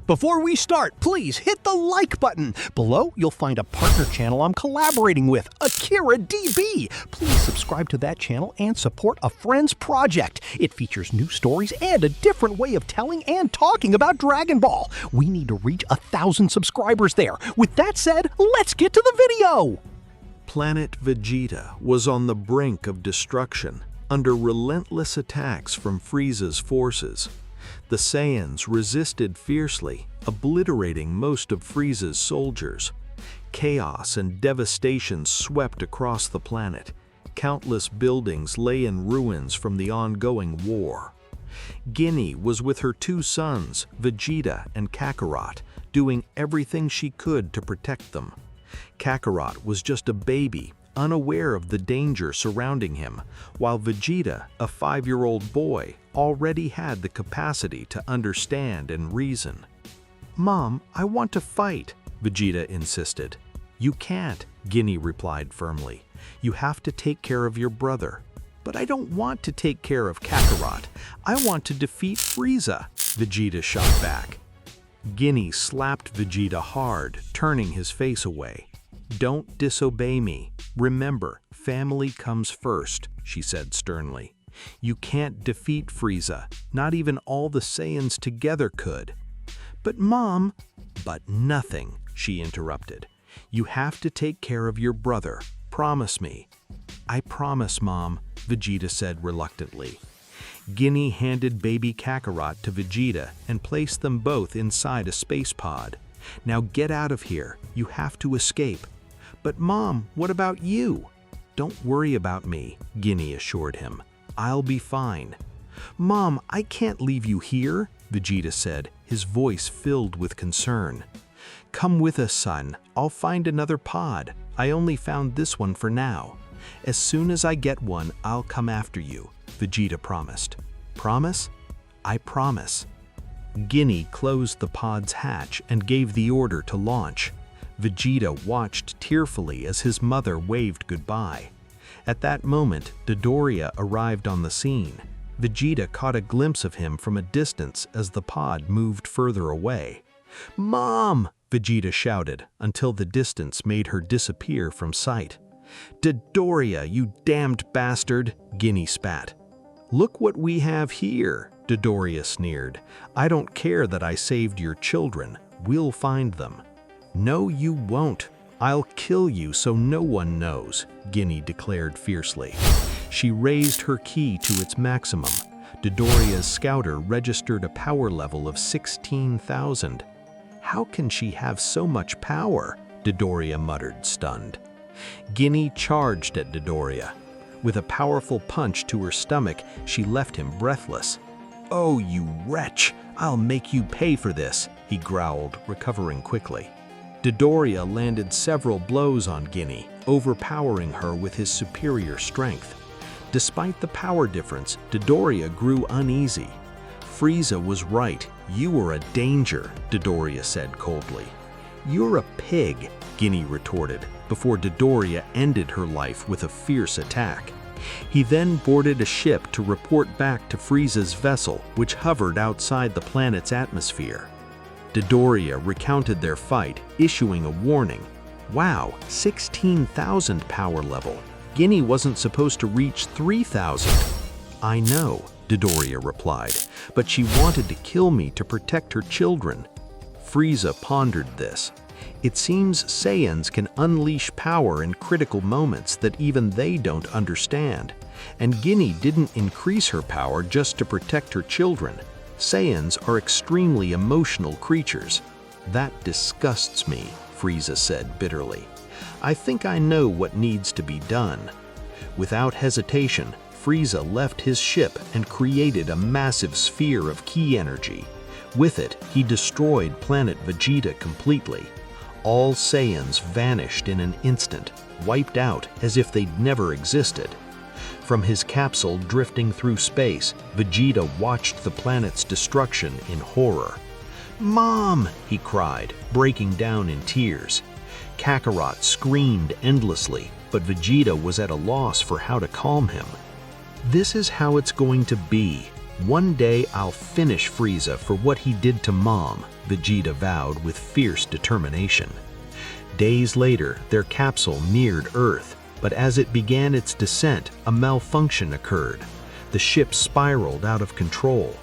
Before we start, please hit the like button. Below, you'll find a partner channel I'm collaborating with, Akira DB. Please subscribe to that channel and support a friend's project. It features new stories and a different way of telling and talking about Dragon Ball. We need to reach 1,000 subscribers there. With that said, let's get to the video. Planet Vegeta was on the brink of destruction under relentless attacks from Frieza's forces. The Saiyans resisted fiercely, obliterating most of Frieza's soldiers. Chaos and devastation swept across the planet. Countless buildings lay in ruins from the ongoing war. Guinea was with her two sons, Vegeta and Kakarot, doing everything she could to protect them. Kakarot was just a baby, unaware of the danger surrounding him, while Vegeta, a 5-year-old boy, already had the capacity to understand and reason. "Mom, I want to fight," Vegeta insisted. "You can't," Guinea replied firmly. "You have to take care of your brother." "But I don't want to take care of Kakarot. I want to defeat Frieza," Vegeta shot back. Guinea slapped Vegeta hard, turning his face away. "Don't disobey me. Remember, family comes first," she said sternly. "You can't defeat Frieza. Not even all the Saiyans together could." "But Mom—" "But nothing," she interrupted. "You have to take care of your brother. Promise me." "I promise, Mom," Vegeta said reluctantly. Guinea handed baby Kakarot to Vegeta and placed them both inside a space pod. "Now get out of here. You have to escape." "But Mom, what about you?" "Don't worry about me," Guinea assured him. "I'll be fine." "Mom, I can't leave you here," Vegeta said, his voice filled with concern. "Come with us, son. I'll find another pod. I only found this one for now. As soon as I get one, I'll come after you," Vegeta promised. "Promise?" "I promise." Guinea closed the pod's hatch and gave the order to launch. Vegeta watched tearfully as his mother waved goodbye. At that moment, Dodoria arrived on the scene. Vegeta caught a glimpse of him from a distance as the pod moved further away. "Mom!" Vegeta shouted, until the distance made her disappear from sight. "Dodoria, you damned bastard!" Guinea spat. "Look what we have here," Dodoria sneered. "I don't care that I saved your children. We'll find them." "No, you won't. I'll kill you so no one knows," Guinea declared fiercely. She raised her ki to its maximum. Dodoria's scouter registered a power level of 16,000. "How can she have so much power?" Dodoria muttered, stunned. Guinea charged at Dodoria. With a powerful punch to her stomach, she left him breathless. "Oh, you wretch! I'll make you pay for this," he growled, recovering quickly. Dodoria landed several blows on Guinea, overpowering her with his superior strength. Despite the power difference, Dodoria grew uneasy. "Frieza was right. You were a danger," Dodoria said coldly. "You're a pig," Guinea retorted, before Dodoria ended her life with a fierce attack. He then boarded a ship to report back to Frieza's vessel, which hovered outside the planet's atmosphere. Dodoria recounted their fight, issuing a warning. "Wow, 16,000 power level. Guinea wasn't supposed to reach 3,000. "I know," Dodoria replied, "but she wanted to kill me to protect her children." Frieza pondered this. It seems Saiyans can unleash power in critical moments that even they don't understand. And Guinea didn't increase her power just to protect her children. Saiyans are extremely emotional creatures. "That disgusts me," Frieza said bitterly. "I think I know what needs to be done." Without hesitation, Frieza left his ship and created a massive sphere of ki energy. With it, he destroyed planet Vegeta completely. All Saiyans vanished in an instant, wiped out as if they'd never existed. From his capsule drifting through space, Vegeta watched the planet's destruction in horror. "Mom!" he cried, breaking down in tears. Kakarot screamed endlessly, but Vegeta was at a loss for how to calm him. "This is how it's going to be," "One day I'll finish Frieza for what he did to Mom," Vegeta vowed with fierce determination. Days later, their capsule neared Earth, but as it began its descent, a malfunction occurred. The ship spiraled out of control.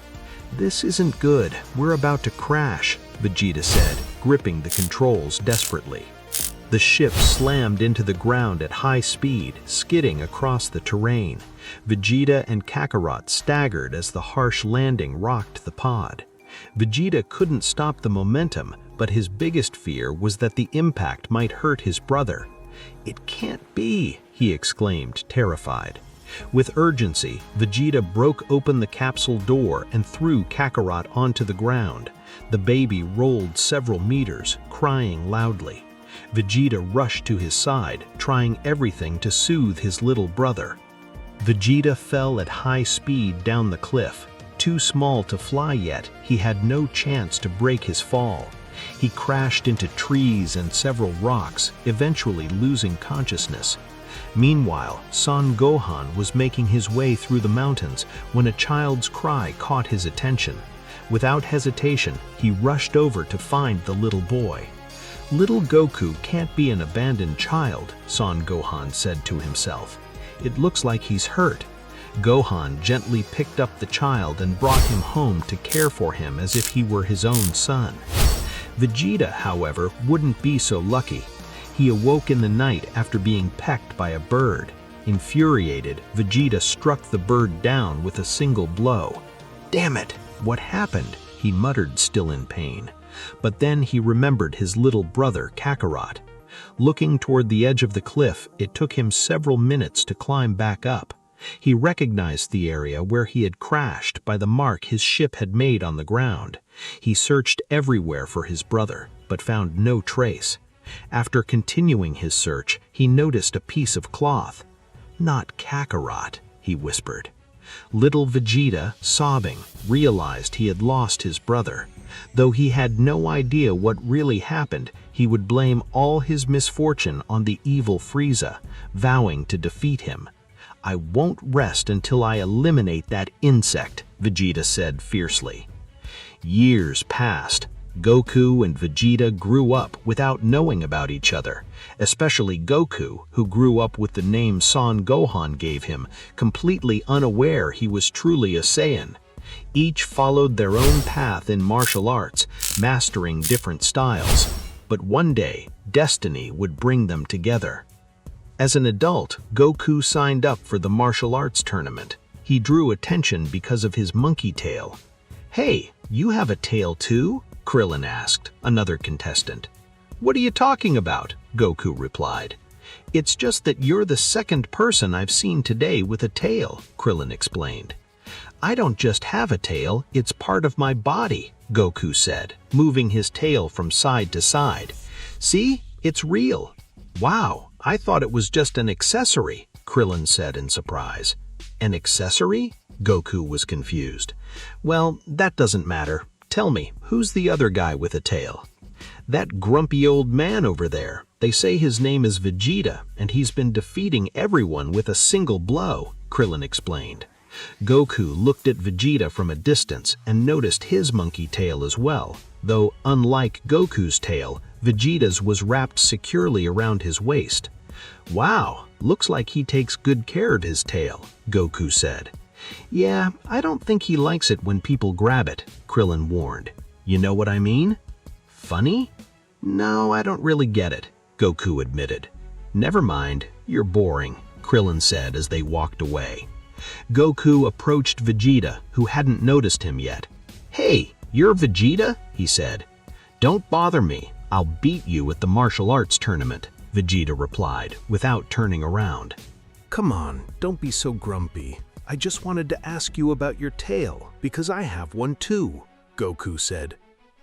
"This isn't good. We're about to crash," Vegeta said, gripping the controls desperately. The ship slammed into the ground at high speed, skidding across the terrain. Vegeta and Kakarot staggered as the harsh landing rocked the pod. Vegeta couldn't stop the momentum, but his biggest fear was that the impact might hurt his brother. "It can't be," he exclaimed, terrified. With urgency, Vegeta broke open the capsule door and threw Kakarot onto the ground. The baby rolled several meters, crying loudly. Vegeta rushed to his side, trying everything to soothe his little brother. Vegeta fell at high speed down the cliff. Too small to fly yet, he had no chance to break his fall. He crashed into trees and several rocks, eventually losing consciousness. Meanwhile, Son Gohan was making his way through the mountains when a child's cry caught his attention. Without hesitation, he rushed over to find the little boy. "Little Goku can't be an abandoned child," Son Gohan said to himself. "It looks like he's hurt." Gohan gently picked up the child and brought him home to care for him as if he were his own son. Vegeta, however, wouldn't be so lucky. He awoke in the night after being pecked by a bird. Infuriated, Vegeta struck the bird down with a single blow. "Damn it! What happened?" he muttered, still in pain. But then he remembered his little brother, Kakarot. Looking toward the edge of the cliff, it took him several minutes to climb back up. He recognized the area where he had crashed by the mark his ship had made on the ground. He searched everywhere for his brother, but found no trace. After continuing his search, he noticed a piece of cloth. "Not Kakarot," he whispered. Little Vegeta, sobbing, realized he had lost his brother. Though he had no idea what really happened, he would blame all his misfortune on the evil Frieza, vowing to defeat him. "I won't rest until I eliminate that insect," Vegeta said fiercely. Years passed. Goku and Vegeta grew up without knowing about each other, especially Goku, who grew up with the name Son Gohan gave him, completely unaware he was truly a Saiyan. Each followed their own path in martial arts, mastering different styles. But one day, destiny would bring them together. As an adult, Goku signed up for the martial arts tournament. He drew attention because of his monkey tail. "Hey, you have a tail too?" Krillin asked, another contestant. "What are you talking about?" Goku replied. "It's just that you're the second person I've seen today with a tail," Krillin explained. "I don't just have a tail, it's part of my body," Goku said, moving his tail from side to side. "See, it's real." "Wow, I thought it was just an accessory," Krillin said in surprise. "An accessory?" Goku was confused. "Well, that doesn't matter. Tell me, who's the other guy with a tail?" "That grumpy old man over there. They say his name is Vegeta, and he's been defeating everyone with a single blow," Krillin explained. Goku looked at Vegeta from a distance and noticed his monkey tail as well, though unlike Goku's tail, Vegeta's was wrapped securely around his waist. "Wow, looks like he takes good care of his tail," Goku said. "Yeah, I don't think he likes it when people grab it," Krillin warned. "You know what I mean?" "Funny?" "No, I don't really get it," Goku admitted. "Never mind, you're boring," Krillin said as they walked away. Goku approached Vegeta, who hadn't noticed him yet. "Hey, you're Vegeta?" he said. "Don't bother me. I'll beat you at the martial arts tournament," Vegeta replied, without turning around. Come on, don't be so grumpy. I just wanted to ask you about your tail, because I have one too, Goku said.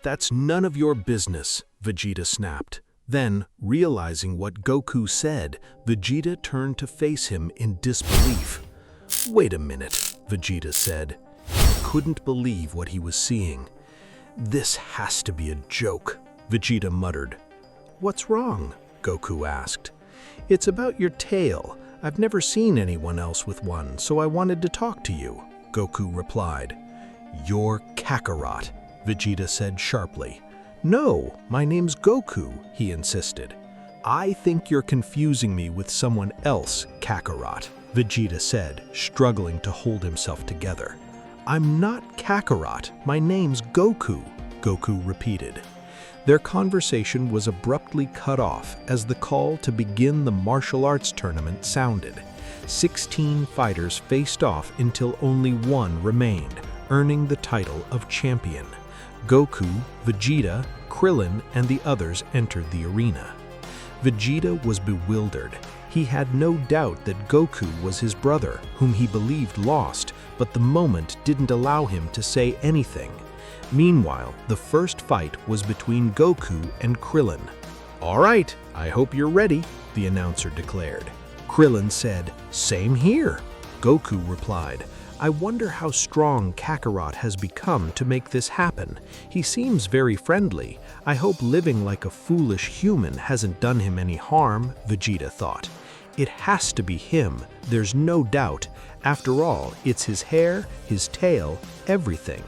That's none of your business, Vegeta snapped. Then, realizing what Goku said, Vegeta turned to face him in disbelief. Wait a minute, Vegeta said. He couldn't believe what he was seeing. This has to be a joke, Vegeta muttered. What's wrong? Goku asked. It's about your tail. I've never seen anyone else with one, so I wanted to talk to you. Goku replied. "You're Kakarot," Vegeta said sharply. "No, my name's Goku," he insisted. "I think you're confusing me with someone else, Kakarot," Vegeta said, struggling to hold himself together. "I'm not Kakarot, my name's Goku," Goku repeated. Their conversation was abruptly cut off as the call to begin the martial arts tournament sounded. 16 fighters faced off until only one remained, earning the title of champion. Goku, Vegeta, Krillin, and the others entered the arena. Vegeta was bewildered. He had no doubt that Goku was his brother, whom he believed lost, but the moment didn't allow him to say anything. Meanwhile, the first fight was between Goku and Krillin. "All right, I hope you're ready," the announcer declared. Krillin said, "Same here." Goku replied, "I wonder how strong Kakarot has become to make this happen. He seems very friendly. I hope living like a foolish human hasn't done him any harm," Vegeta thought. "It has to be him, there's no doubt. After all, it's his hair, his tail, everything."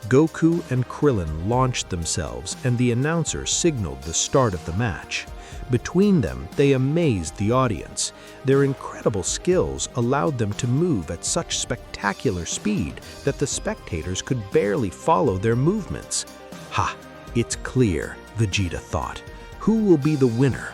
Goku and Krillin launched themselves, and the announcer signaled the start of the match. Between them, they amazed the audience. Their incredible skills allowed them to move at such spectacular speed that the spectators could barely follow their movements. "Ha! It's clear," Vegeta thought. "Who will be the winner?"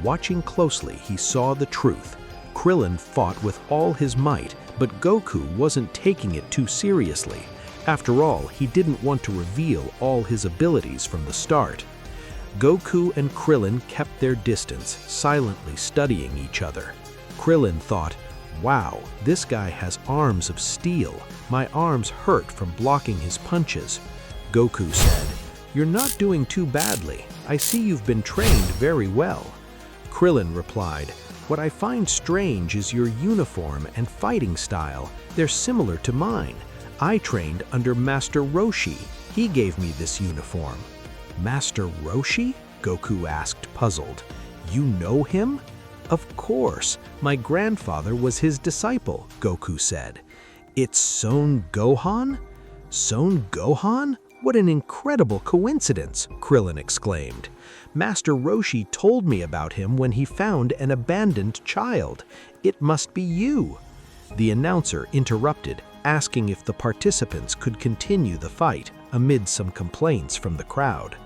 Watching closely, he saw the truth. Krillin fought with all his might, but Goku wasn't taking it too seriously. After all, he didn't want to reveal all his abilities from the start. Goku and Krillin kept their distance, silently studying each other. Krillin thought, "Wow, this guy has arms of steel. My arms hurt from blocking his punches." Goku said, "You're not doing too badly. I see you've been trained very well." Krillin replied, "What I find strange is your uniform and fighting style. They're similar to mine. I trained under Master Roshi. He gave me this uniform." "Master Roshi?" Goku asked, puzzled. "You know him?" "Of course. My grandfather was his disciple," Goku said. "It's Son Gohan?" "Son Gohan? What an incredible coincidence!" Krillin exclaimed. "Master Roshi told me about him when he found an abandoned child. It must be you." The announcer interrupted, asking if the participants could continue the fight, amid some complaints from the crowd.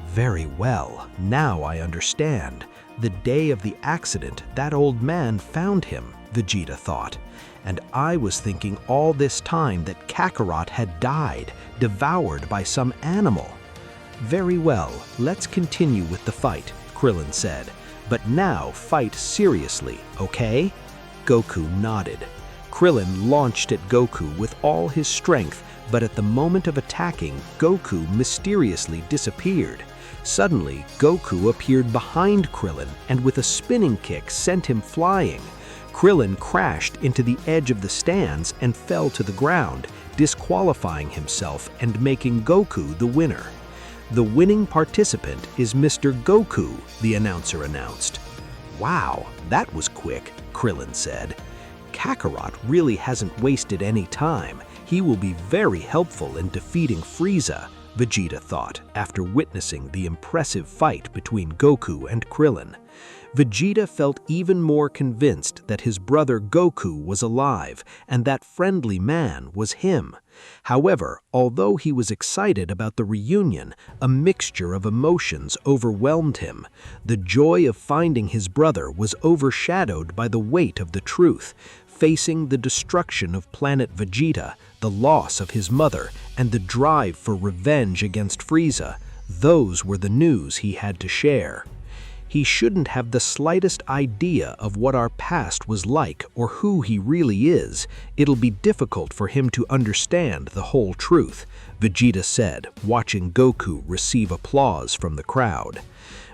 "Very well, now I understand. The day of the accident, that old man found him," Vegeta thought. "And I was thinking all this time that Kakarot had died, devoured by some animal." "Very well, let's continue with the fight," Krillin said. "But now fight seriously, okay?" Goku nodded. Krillin launched at Goku with all his strength, but at the moment of attacking, Goku mysteriously disappeared. Suddenly, Goku appeared behind Krillin and with a spinning kick sent him flying. Krillin crashed into the edge of the stands and fell to the ground, disqualifying himself and making Goku the winner. "The winning participant is Mr. Goku," the announcer announced. "Wow, that was quick," Krillin said. "Kakarot really hasn't wasted any time. He will be very helpful in defeating Frieza," Vegeta thought after witnessing the impressive fight between Goku and Krillin. Vegeta felt even more convinced that his brother Goku was alive and that friendly man was him. However, although he was excited about the reunion, a mixture of emotions overwhelmed him. The joy of finding his brother was overshadowed by the weight of the truth. Facing the destruction of planet Vegeta, the loss of his mother, and the drive for revenge against Frieza, those were the news he had to share. He shouldn't have the slightest idea of what our past was like or who he really is. It'll be difficult for him to understand the whole truth, Vegeta said, watching Goku receive applause from the crowd.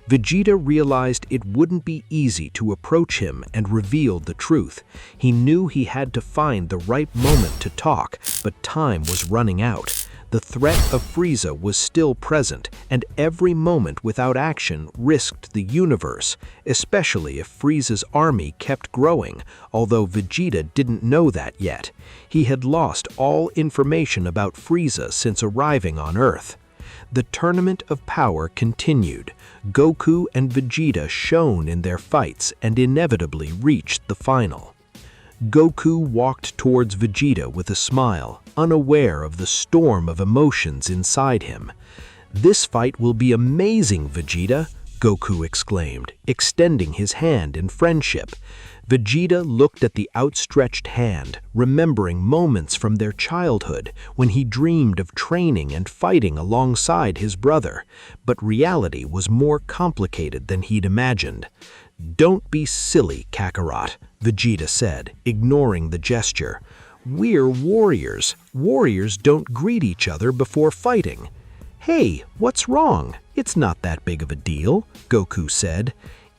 Vegeta realized it wouldn't be easy to approach him and reveal the truth. He knew he had to find the right moment to talk, but time was running out. The threat of Frieza was still present, and every moment without action risked the universe, especially if Frieza's army kept growing, although Vegeta didn't know that yet. He had lost all information about Frieza since arriving on Earth. The Tournament of Power continued. Goku and Vegeta shone in their fights and inevitably reached the final. Goku walked towards Vegeta with a smile, unaware of the storm of emotions inside him. "This fight will be amazing, Vegeta," Goku exclaimed, extending his hand in friendship. Vegeta looked at the outstretched hand, remembering moments from their childhood when he dreamed of training and fighting alongside his brother. But reality was more complicated than he'd imagined. "Don't be silly, Kakarot," Vegeta said, ignoring the gesture. "We're warriors. Warriors don't greet each other before fighting." "Hey, what's wrong? It's not that big of a deal," Goku said.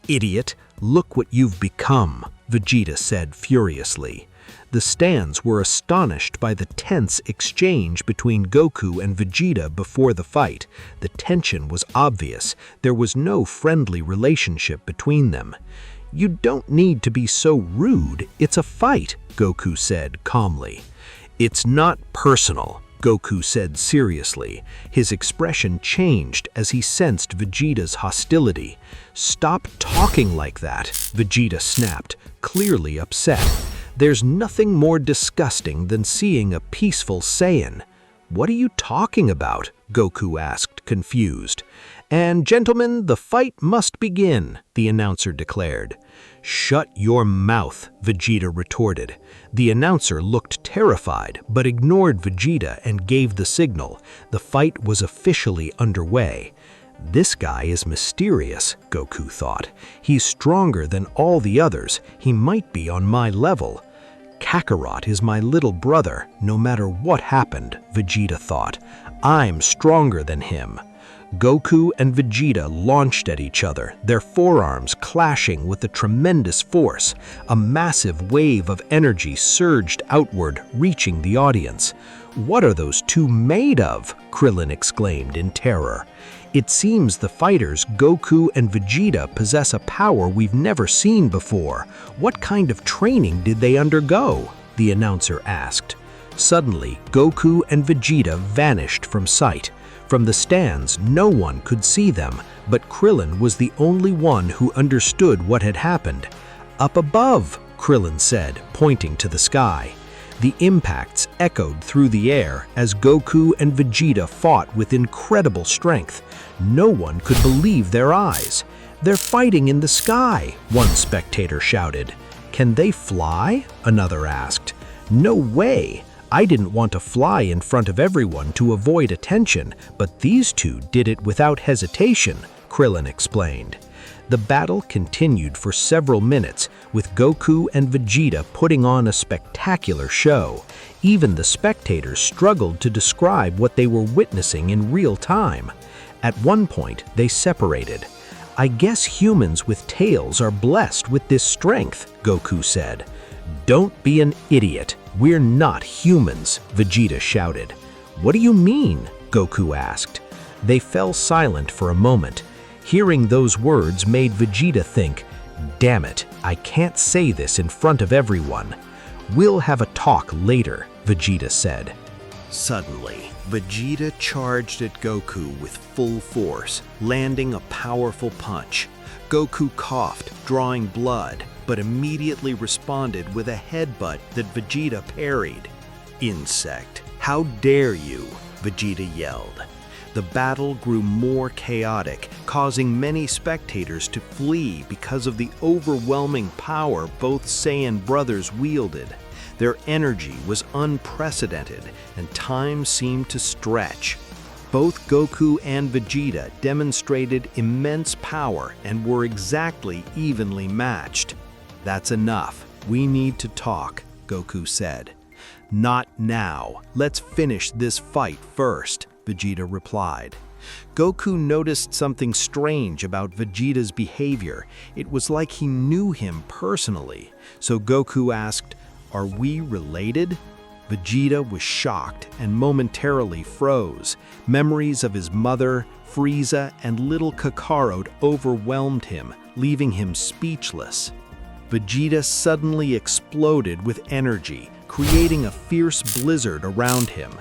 "Idiot, look what you've become," Vegeta said furiously. The stands were astonished by the tense exchange between Goku and Vegeta before the fight. The tension was obvious. There was no friendly relationship between them. "You don't need to be so rude. It's a fight," Goku said calmly. "It's not personal," Goku said seriously. His expression changed as he sensed Vegeta's hostility. "Stop talking like that," Vegeta snapped, clearly upset. "There's nothing more disgusting than seeing a peaceful Saiyan." "What are you talking about?" Goku asked, confused. "And gentlemen, the fight must begin," the announcer declared. "Shut your mouth," Vegeta retorted. The announcer looked terrified, but ignored Vegeta and gave the signal. The fight was officially underway. "This guy is mysterious," Goku thought. "He's stronger than all the others. He might be on my level." "Kakarot is my little brother, no matter what happened," Vegeta thought. "I'm stronger than him." Goku and Vegeta launched at each other, their forearms clashing with a tremendous force. A massive wave of energy surged outward, reaching the audience. "What are those two made of?" Krillin exclaimed in terror. "It seems the fighters Goku and Vegeta possess a power we've never seen before. What kind of training did they undergo?" the announcer asked. Suddenly, Goku and Vegeta vanished from sight. From the stands, no one could see them, but Krillin was the only one who understood what had happened. "Up above," Krillin said, pointing to the sky. The impacts echoed through the air as Goku and Vegeta fought with incredible strength. No one could believe their eyes. "They're fighting in the sky," one spectator shouted. "Can they fly?" another asked. "No way. I didn't want to fly in front of everyone to avoid attention, but these two did it without hesitation," Krillin explained. The battle continued for several minutes, with Goku and Vegeta putting on a spectacular show. Even the spectators struggled to describe what they were witnessing in real time. At one point, they separated. "I guess humans with tails are blessed with this strength," Goku said. "Don't be an idiot. We're not humans," Vegeta shouted. "What do you mean?" Goku asked. They fell silent for a moment. Hearing those words made Vegeta think, "Damn it, I can't say this in front of everyone." "We'll have a talk later," Vegeta said. Suddenly, Vegeta charged at Goku with full force, landing a powerful punch. Goku coughed, drawing blood, but immediately responded with a headbutt that Vegeta parried. "Insect, how dare you?" Vegeta yelled. The battle grew more chaotic, causing many spectators to flee because of the overwhelming power both Saiyan brothers wielded. Their energy was unprecedented, and time seemed to stretch. Both Goku and Vegeta demonstrated immense power and were exactly evenly matched. "That's enough. We need to talk," Goku said. "Not now. Let's finish this fight first," Vegeta replied. Goku noticed something strange about Vegeta's behavior. It was like he knew him personally. So Goku asked, "Are we related?" Vegeta was shocked and momentarily froze. Memories of his mother, Frieza, and little Kakarot overwhelmed him, leaving him speechless. Vegeta suddenly exploded with energy, creating a fierce blizzard around him.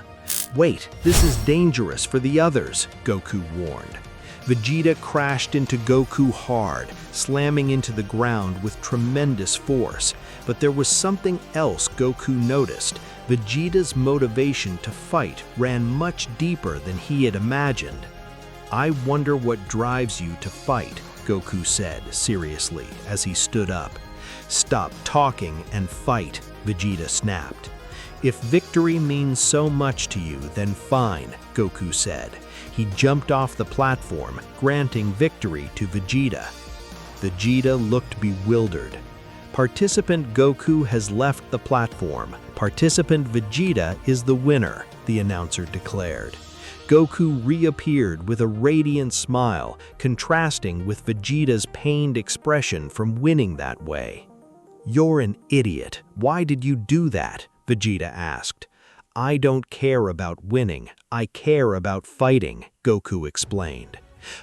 "Wait, this is dangerous for the others," Goku warned. Vegeta crashed into Goku hard, slamming into the ground with tremendous force. But there was something else Goku noticed. Vegeta's motivation to fight ran much deeper than he had imagined. "I wonder what drives you to fight," Goku said seriously as he stood up. "Stop talking and fight," Vegeta snapped. "If victory means so much to you, then fine," Goku said. He jumped off the platform, granting victory to Vegeta. Vegeta looked bewildered. "Participant Goku has left the platform. Participant Vegeta is the winner," the announcer declared. Goku reappeared with a radiant smile, contrasting with Vegeta's pained expression from winning that way. "You're an idiot. Why did you do that?" Vegeta asked. "I don't care about winning. I care about fighting," Goku explained.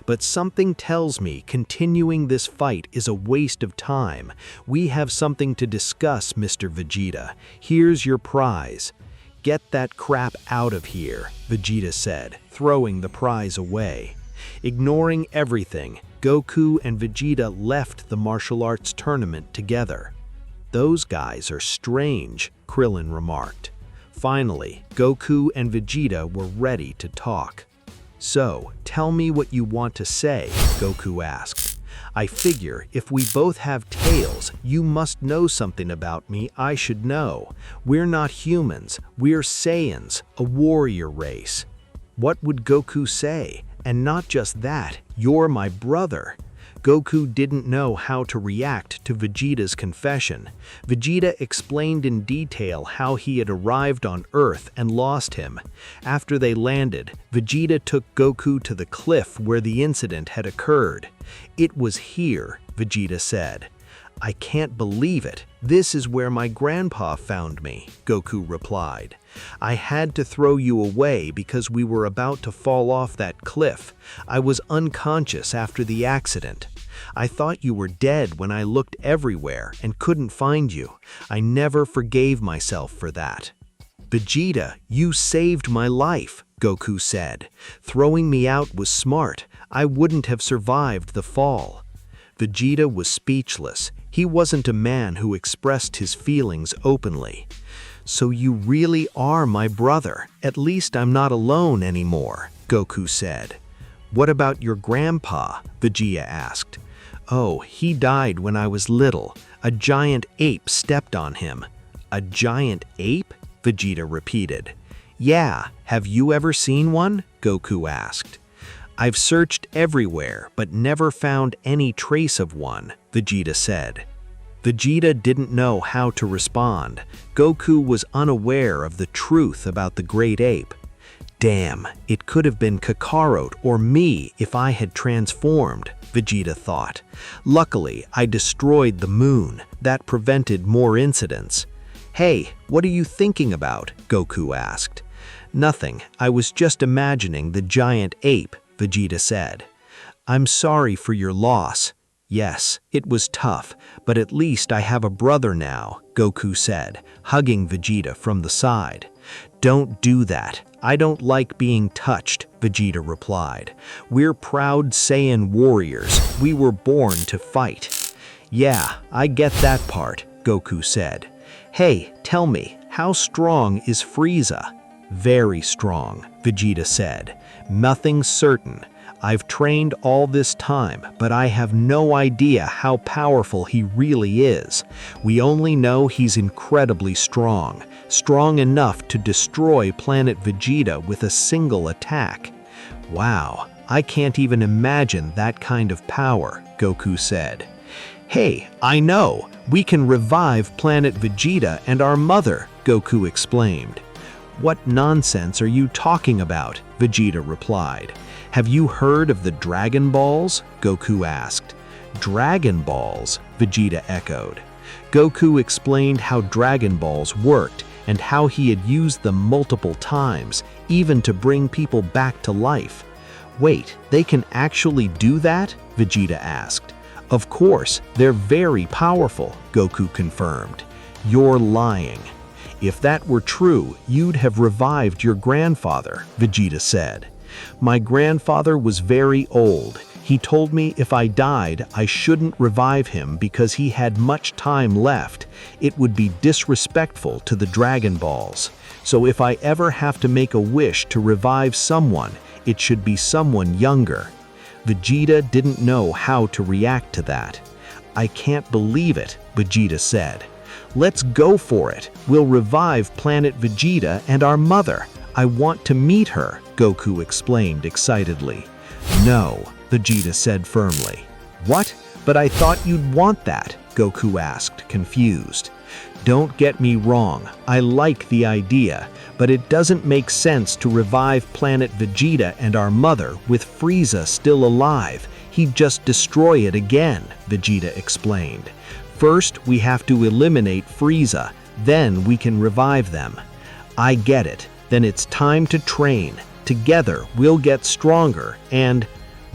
"But something tells me continuing this fight is a waste of time. We have something to discuss, Mr. Vegeta. Here's your prize." "Get that crap out of here," Vegeta said, throwing the prize away. Ignoring everything, Goku and Vegeta left the martial arts tournament together. "Those guys are strange," Krillin remarked. Finally, Goku and Vegeta were ready to talk. "So, tell me what you want to say," Goku asked. "I figure if we both have tails, you must know something about me I should know. We're not humans, we're Saiyans, a warrior race." What would Goku say? And not just that, "You're my brother." Goku didn't know how to react to Vegeta's confession. Vegeta explained in detail how he had arrived on Earth and lost him. After they landed, Vegeta took Goku to the cliff where the incident had occurred. "It was here," Vegeta said. "I can't believe it. This is where my grandpa found me," Goku replied. "I had to throw you away because we were about to fall off that cliff. I was unconscious after the accident. I thought you were dead when I looked everywhere and couldn't find you. I never forgave myself for that." "Vegeta, you saved my life," Goku said. "Throwing me out was smart. I wouldn't have survived the fall." Vegeta was speechless. He wasn't a man who expressed his feelings openly. "So you really are my brother. At least I'm not alone anymore," Goku said. "What about your grandpa?" Vegeta asked. "Oh, he died when I was little. A giant ape stepped on him." "A giant ape?" Vegeta repeated. "Yeah, have you ever seen one?" Goku asked. "I've searched everywhere, but never found any trace of one," Vegeta said. Vegeta didn't know how to respond. Goku was unaware of the truth about the great ape. "Damn, it could have been Kakarot or me if I had transformed," Vegeta thought. "Luckily, I destroyed the moon. That prevented more incidents." "Hey, what are you thinking about?" Goku asked. "Nothing, I was just imagining the giant ape," Vegeta said. "I'm sorry for your loss." "Yes, it was tough, but at least I have a brother now," Goku said, hugging Vegeta from the side. "Don't do that. I don't like being touched," Vegeta replied. "We're proud Saiyan warriors. We were born to fight." "Yeah, I get that part," Goku said. "Hey, tell me, how strong is Frieza?" "Very strong," Vegeta said. "Nothing certain. I've trained all this time, but I have no idea how powerful he really is. We only know he's incredibly strong, strong enough to destroy planet Vegeta with a single attack." "Wow, I can't even imagine that kind of power," Goku said. "Hey, I know! We can revive planet Vegeta and our mother," Goku explained. "What nonsense are you talking about?" Vegeta replied. "Have you heard of the Dragon Balls?" Goku asked. "Dragon Balls?" Vegeta echoed. Goku explained how Dragon Balls worked and how he had used them multiple times, even to bring people back to life. "Wait, they can actually do that?" Vegeta asked. "Of course, they're very powerful," Goku confirmed. "You're lying. If that were true, you'd have revived your grandfather," Vegeta said. "My grandfather was very old. He told me if I died, I shouldn't revive him because he had much time left. It would be disrespectful to the Dragon Balls. So if I ever have to make a wish to revive someone, it should be someone younger." Vegeta didn't know how to react to that. "I can't believe it," Vegeta said. "Let's go for it. We'll revive Planet Vegeta and our mother. I want to meet her," Goku explained excitedly. "No," Vegeta said firmly. "What? But I thought you'd want that," Goku asked, confused. "Don't get me wrong, I like the idea, but it doesn't make sense to revive Planet Vegeta and our mother with Frieza still alive. He'd just destroy it again," Vegeta explained. "First, we have to eliminate Frieza, then we can revive them." "I get it. Then it's time to train. Together, we'll get stronger and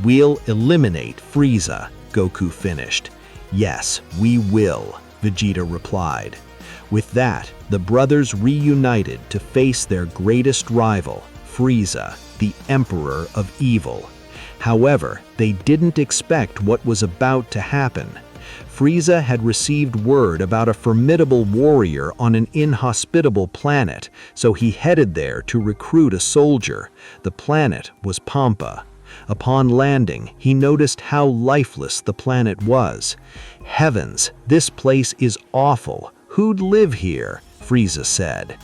we'll eliminate Frieza," Goku finished. "Yes, we will," Vegeta replied. With that, the brothers reunited to face their greatest rival, Frieza, the Emperor of Evil. However, they didn't expect what was about to happen. Frieza had received word about a formidable warrior on an inhospitable planet, so he headed there to recruit a soldier. The planet was Pampa. Upon landing, he noticed how lifeless the planet was. "Heavens, this place is awful. Who'd live here?" Frieza said.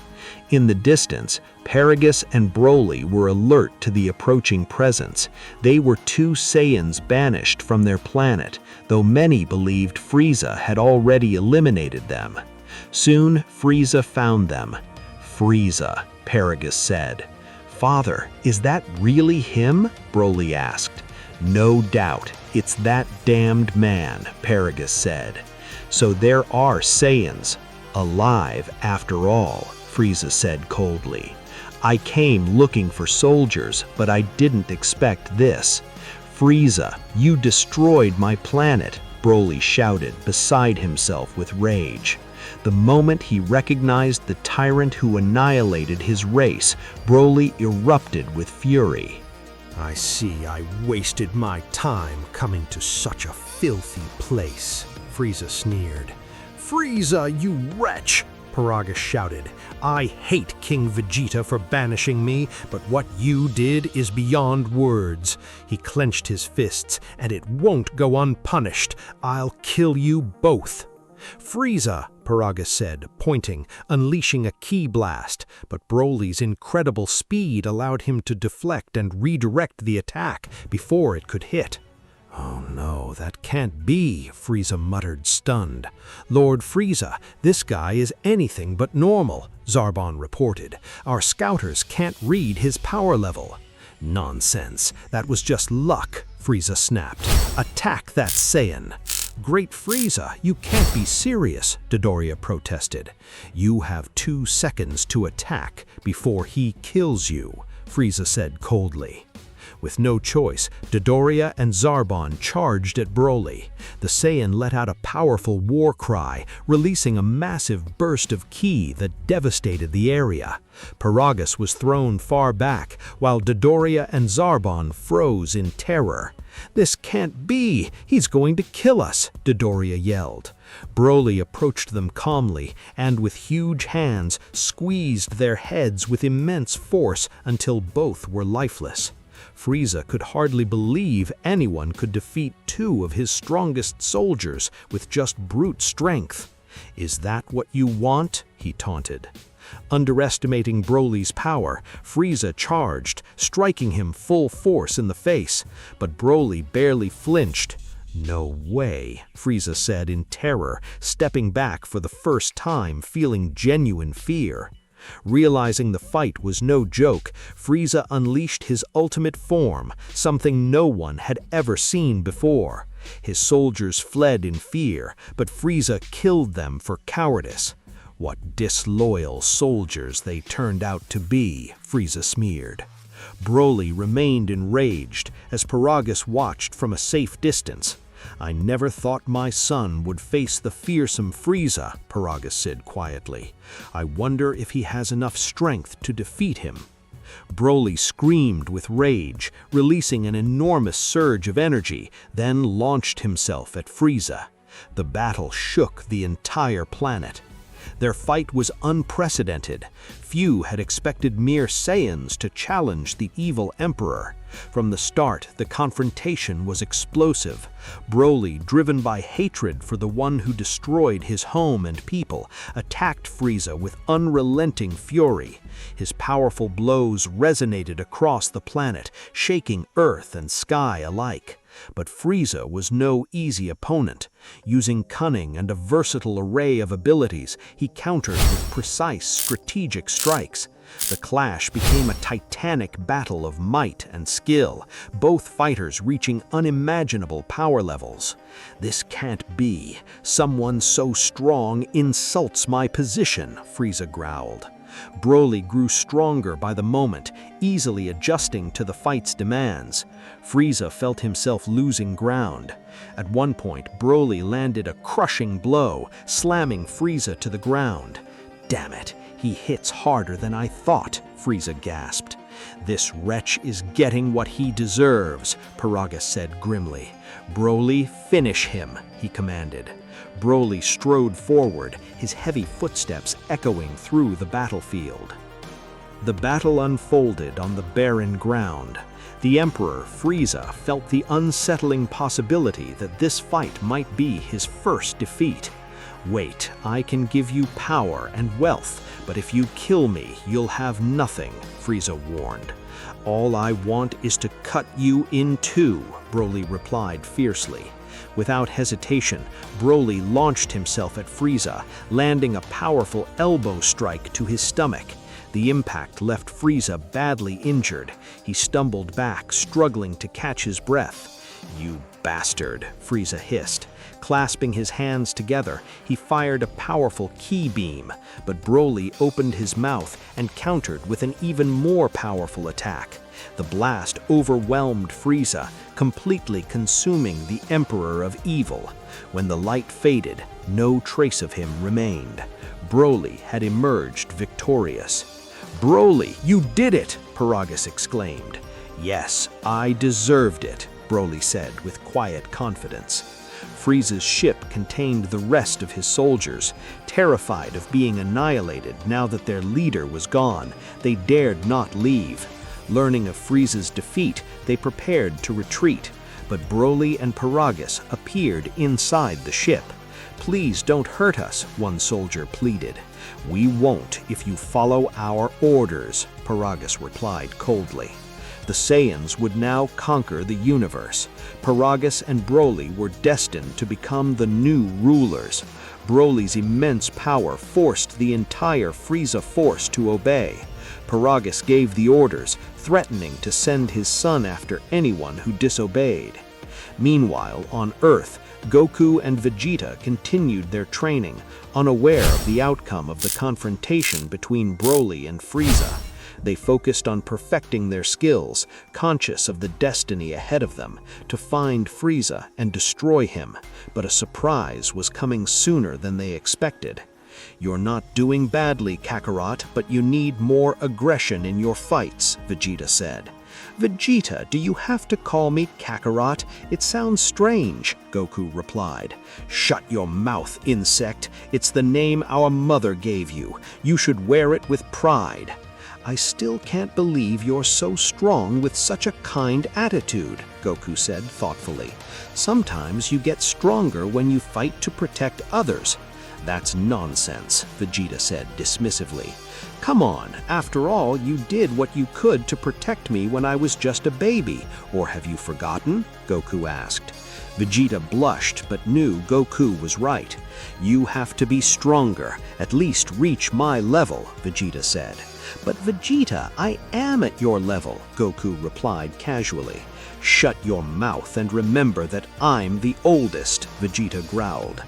In the distance, Paragus and Broly were alert to the approaching presence. They were two Saiyans banished from their planet, though many believed Frieza had already eliminated them. Soon, Frieza found them. "Frieza," Paragus said. "Father, is that really him?" Broly asked. "No doubt, it's that damned man," Paragus said. "So there are Saiyans alive after all," Frieza said coldly. "I came looking for soldiers, but I didn't expect this." "Frieza, you destroyed my planet," Broly shouted, beside himself with rage. The moment he recognized the tyrant who annihilated his race, Broly erupted with fury. "I see I wasted my time coming to such a filthy place," Frieza sneered. "Frieza, you wretch!" Paragus shouted. "I hate King Vegeta for banishing me, but what you did is beyond words." He clenched his fists, "and it won't go unpunished. I'll kill you both." "Frieza," Paragus said, pointing, unleashing a ki blast, but Broly's incredible speed allowed him to deflect and redirect the attack before it could hit. "Oh no, that can't be," Frieza muttered, stunned. "Lord Frieza, this guy is anything but normal," Zarbon reported. "Our scouters can't read his power level." "Nonsense, that was just luck," Frieza snapped. "Attack that Saiyan." "Great Frieza, you can't be serious," Dodoria protested. "You have 2 seconds to attack before he kills you," Frieza said coldly. With no choice, Dodoria and Zarbon charged at Broly. The Saiyan let out a powerful war cry, releasing a massive burst of ki that devastated the area. Paragus was thrown far back, while Dodoria and Zarbon froze in terror. "This can't be! He's going to kill us!" Dodoria yelled. Broly approached them calmly and, with huge hands, squeezed their heads with immense force until both were lifeless. Frieza could hardly believe anyone could defeat 2 of his strongest soldiers with just brute strength. "Is that what you want?" he taunted. Underestimating Broly's power, Frieza charged, striking him full force in the face, but Broly barely flinched. "No way," Frieza said in terror, stepping back for the first time, feeling genuine fear. Realizing the fight was no joke, Frieza unleashed his ultimate form, something no one had ever seen before. His soldiers fled in fear, but Frieza killed them for cowardice. What disloyal soldiers they turned out to be, Frieza sneered. Broly remained enraged as Paragus watched from a safe distance. I never thought my son would face the fearsome Frieza, Paragus said quietly. I wonder if he has enough strength to defeat him. Broly screamed with rage, releasing an enormous surge of energy, then launched himself at Frieza. The battle shook the entire planet. Their fight was unprecedented. Few had expected mere Saiyans to challenge the evil Emperor. From the start, the confrontation was explosive. Broly, driven by hatred for the one who destroyed his home and people, attacked Frieza with unrelenting fury. His powerful blows resonated across the planet, shaking earth and sky alike. But Frieza was no easy opponent. Using cunning and a versatile array of abilities, he countered with precise, strategic strikes. The clash became a titanic battle of might and skill, both fighters reaching unimaginable power levels. This can't be. Someone so strong insults my position, Frieza growled. Broly grew stronger by the moment, easily adjusting to the fight's demands. Frieza felt himself losing ground. At one point, Broly landed a crushing blow, slamming Frieza to the ground. Damn it, he hits harder than I thought, Frieza gasped. This wretch is getting what he deserves, Paragus said grimly. Broly, finish him, he commanded. Broly strode forward, his heavy footsteps echoing through the battlefield. The battle unfolded on the barren ground. The Emperor, Frieza, felt the unsettling possibility that this fight might be his first defeat. Wait, I can give you power and wealth, but if you kill me, you'll have nothing, Frieza warned. All I want is to cut you in two, Broly replied fiercely. Without hesitation, Broly launched himself at Frieza, landing a powerful elbow strike to his stomach. The impact left Frieza badly injured. He stumbled back, struggling to catch his breath. You bastard, Frieza hissed. Clasping his hands together, he fired a powerful ki beam, but Broly opened his mouth and countered with an even more powerful attack. The blast overwhelmed Frieza, completely consuming the Emperor of Evil. When the light faded, no trace of him remained. Broly had emerged victorious. Broly, you did it! Paragus exclaimed. Yes, I deserved it, Broly said with quiet confidence. Frieza's ship contained the rest of his soldiers. Terrified of being annihilated now that their leader was gone, they dared not leave. Learning of Frieza's defeat, they prepared to retreat, but Broly and Paragus appeared inside the ship. Please don't hurt us, one soldier pleaded. We won't if you follow our orders, Paragus replied coldly. The Saiyans would now conquer the universe. Paragus and Broly were destined to become the new rulers. Broly's immense power forced the entire Frieza force to obey. Paragus gave the orders, threatening to send his son after anyone who disobeyed. Meanwhile, on Earth, Goku and Vegeta continued their training, unaware of the outcome of the confrontation between Broly and Frieza. They focused on perfecting their skills, conscious of the destiny ahead of them, to find Frieza and destroy him, but a surprise was coming sooner than they expected. You're not doing badly, Kakarot, but you need more aggression in your fights, Vegeta said. Vegeta, do you have to call me Kakarot? It sounds strange, Goku replied. Shut your mouth, insect. It's the name our mother gave you. You should wear it with pride. I still can't believe you're so strong with such a kind attitude, Goku said thoughtfully. Sometimes you get stronger when you fight to protect others. That's nonsense, Vegeta said dismissively. Come on, after all, you did what you could to protect me when I was just a baby, or have you forgotten? Goku asked. Vegeta blushed but knew Goku was right. You have to be stronger, at least reach my level, Vegeta said. But Vegeta, I am at your level, Goku replied casually. Shut your mouth and remember that I'm the oldest, Vegeta growled.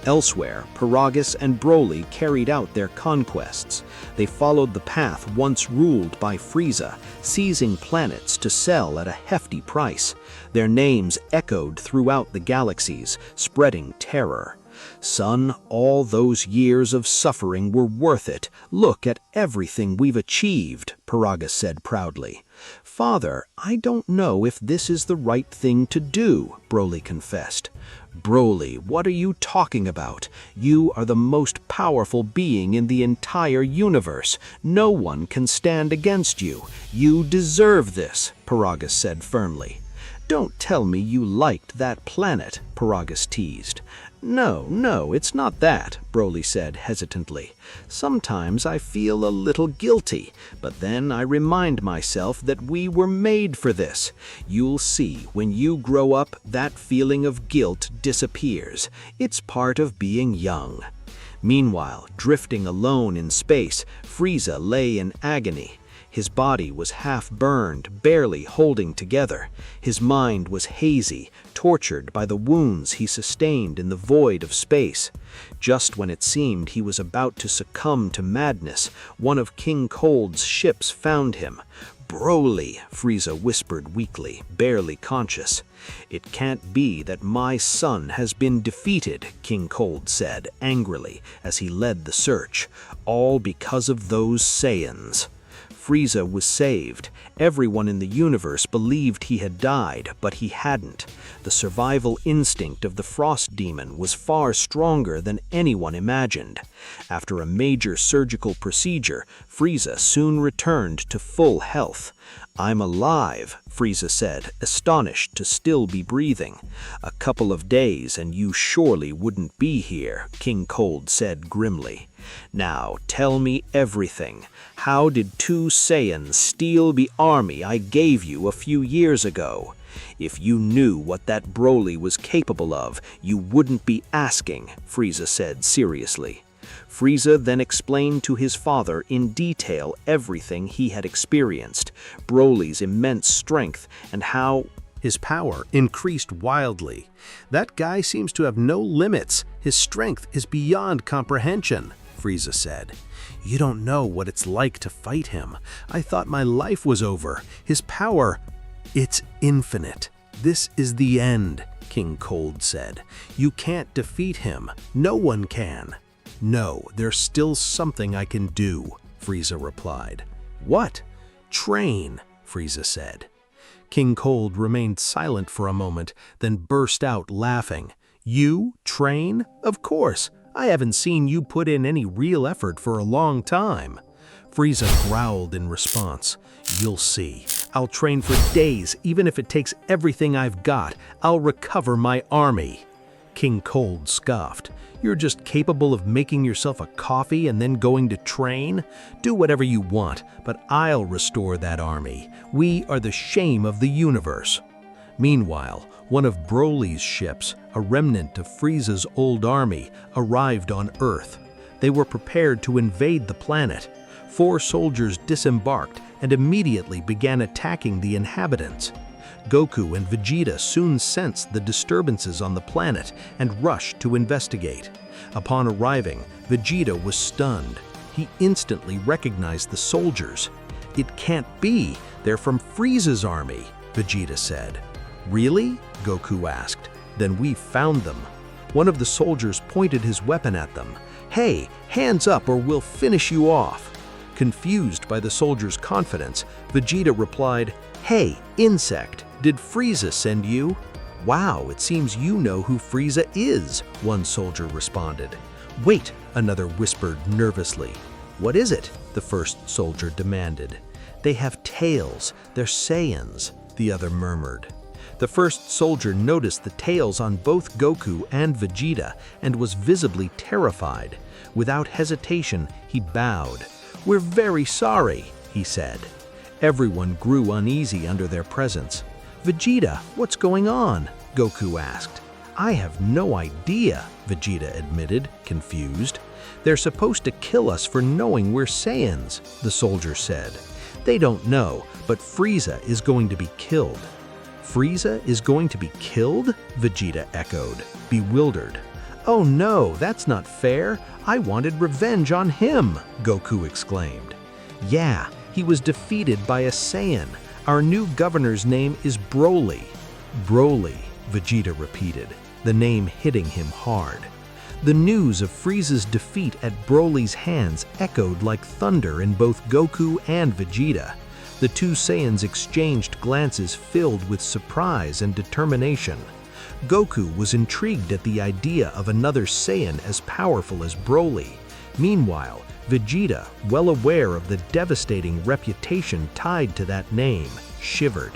Elsewhere, Paragus and Broly carried out their conquests. They followed the path once ruled by Frieza, seizing planets to sell at a hefty price. Their names echoed throughout the galaxies, spreading terror. Son, all those years of suffering were worth it. Look at everything we've achieved, Paragus said proudly. Father, I don't know if this is the right thing to do, Broly confessed. Broly, what are you talking about? You are the most powerful being in the entire universe. No one can stand against you. You deserve this, Paragus said firmly. Don't tell me you liked that planet, Paragus teased. No, it's not that, Broly said hesitantly. Sometimes I feel a little guilty, but then I remind myself that we were made for this. You'll see, when you grow up, that feeling of guilt disappears. It's part of being young. Meanwhile, drifting alone in space, Frieza lay in agony. His body was half-burned, barely holding together. His mind was hazy, tortured by the wounds he sustained in the void of space. Just when it seemed he was about to succumb to madness, one of King Cold's ships found him. Broly, Frieza whispered weakly, barely conscious. It can't be that my son has been defeated, King Cold said angrily as he led the search. All because of those Saiyans. Frieza was saved. Everyone in the universe believed he had died, but he hadn't. The survival instinct of the Frost Demon was far stronger than anyone imagined. After a major surgical procedure, Frieza soon returned to full health. I'm alive, Frieza said, astonished to still be breathing. A couple of days and you surely wouldn't be here, King Cold said grimly. Now, tell me everything. How did two Saiyans steal the army I gave you a few years ago? If you knew what that Broly was capable of, you wouldn't be asking, Frieza said seriously. Frieza then explained to his father in detail everything he had experienced, Broly's immense strength, and how his power increased wildly. That guy seems to have no limits. His strength is beyond comprehension, Frieza said. You don't know what it's like to fight him. I thought my life was over. His power, it's infinite. This is the end, King Cold said. You can't defeat him. No one can. No, there's still something I can do, Frieza replied. What? Train, Frieza said. King Cold remained silent for a moment, then burst out laughing. You train? Of course. I haven't seen you put in any real effort for a long time. Frieza growled in response. You'll see. I'll train for days, even if it takes everything I've got. I'll recover my army. King Cold scoffed. You're just capable of making yourself a coffee and then going to train? Do whatever you want, but I'll restore that army. We are the shame of the universe. Meanwhile, one of Broly's ships, a remnant of Frieza's old army, arrived on Earth. They were prepared to invade the planet. 4 soldiers disembarked and immediately began attacking the inhabitants. Goku and Vegeta soon sensed the disturbances on the planet and rushed to investigate. Upon arriving, Vegeta was stunned. He instantly recognized the soldiers. It can't be, they're from Frieza's army, Vegeta said. Really? Goku asked. Then we found them. One of the soldiers pointed his weapon at them. Hey, hands up or we'll finish you off. Confused by the soldier's confidence, Vegeta replied, Hey, insect, did Frieza send you? Wow, it seems you know who Frieza is, one soldier responded. Wait, another whispered nervously. What is it? The first soldier demanded. They have tails, they're Saiyans, the other murmured. The first soldier noticed the tails on both Goku and Vegeta and was visibly terrified. Without hesitation, he bowed. We're very sorry, he said. Everyone grew uneasy under their presence. Vegeta, what's going on? Goku asked. I have no idea, Vegeta admitted, confused. They're supposed to kill us for knowing we're Saiyans, the soldier said. They don't know, but Frieza is going to be killed. Frieza is going to be killed? Vegeta echoed, bewildered. "Oh no, that's not fair. I wanted revenge on him," Goku exclaimed. "Yeah, he was defeated by a Saiyan. Our new governor's name is Broly." "Broly," Vegeta repeated, the name hitting him hard. The news of Frieza's defeat at Broly's hands echoed like thunder in both Goku and Vegeta. The two Saiyans exchanged glances filled with surprise and determination. Goku was intrigued at the idea of another Saiyan as powerful as Broly. Meanwhile, Vegeta, well aware of the devastating reputation tied to that name, shivered.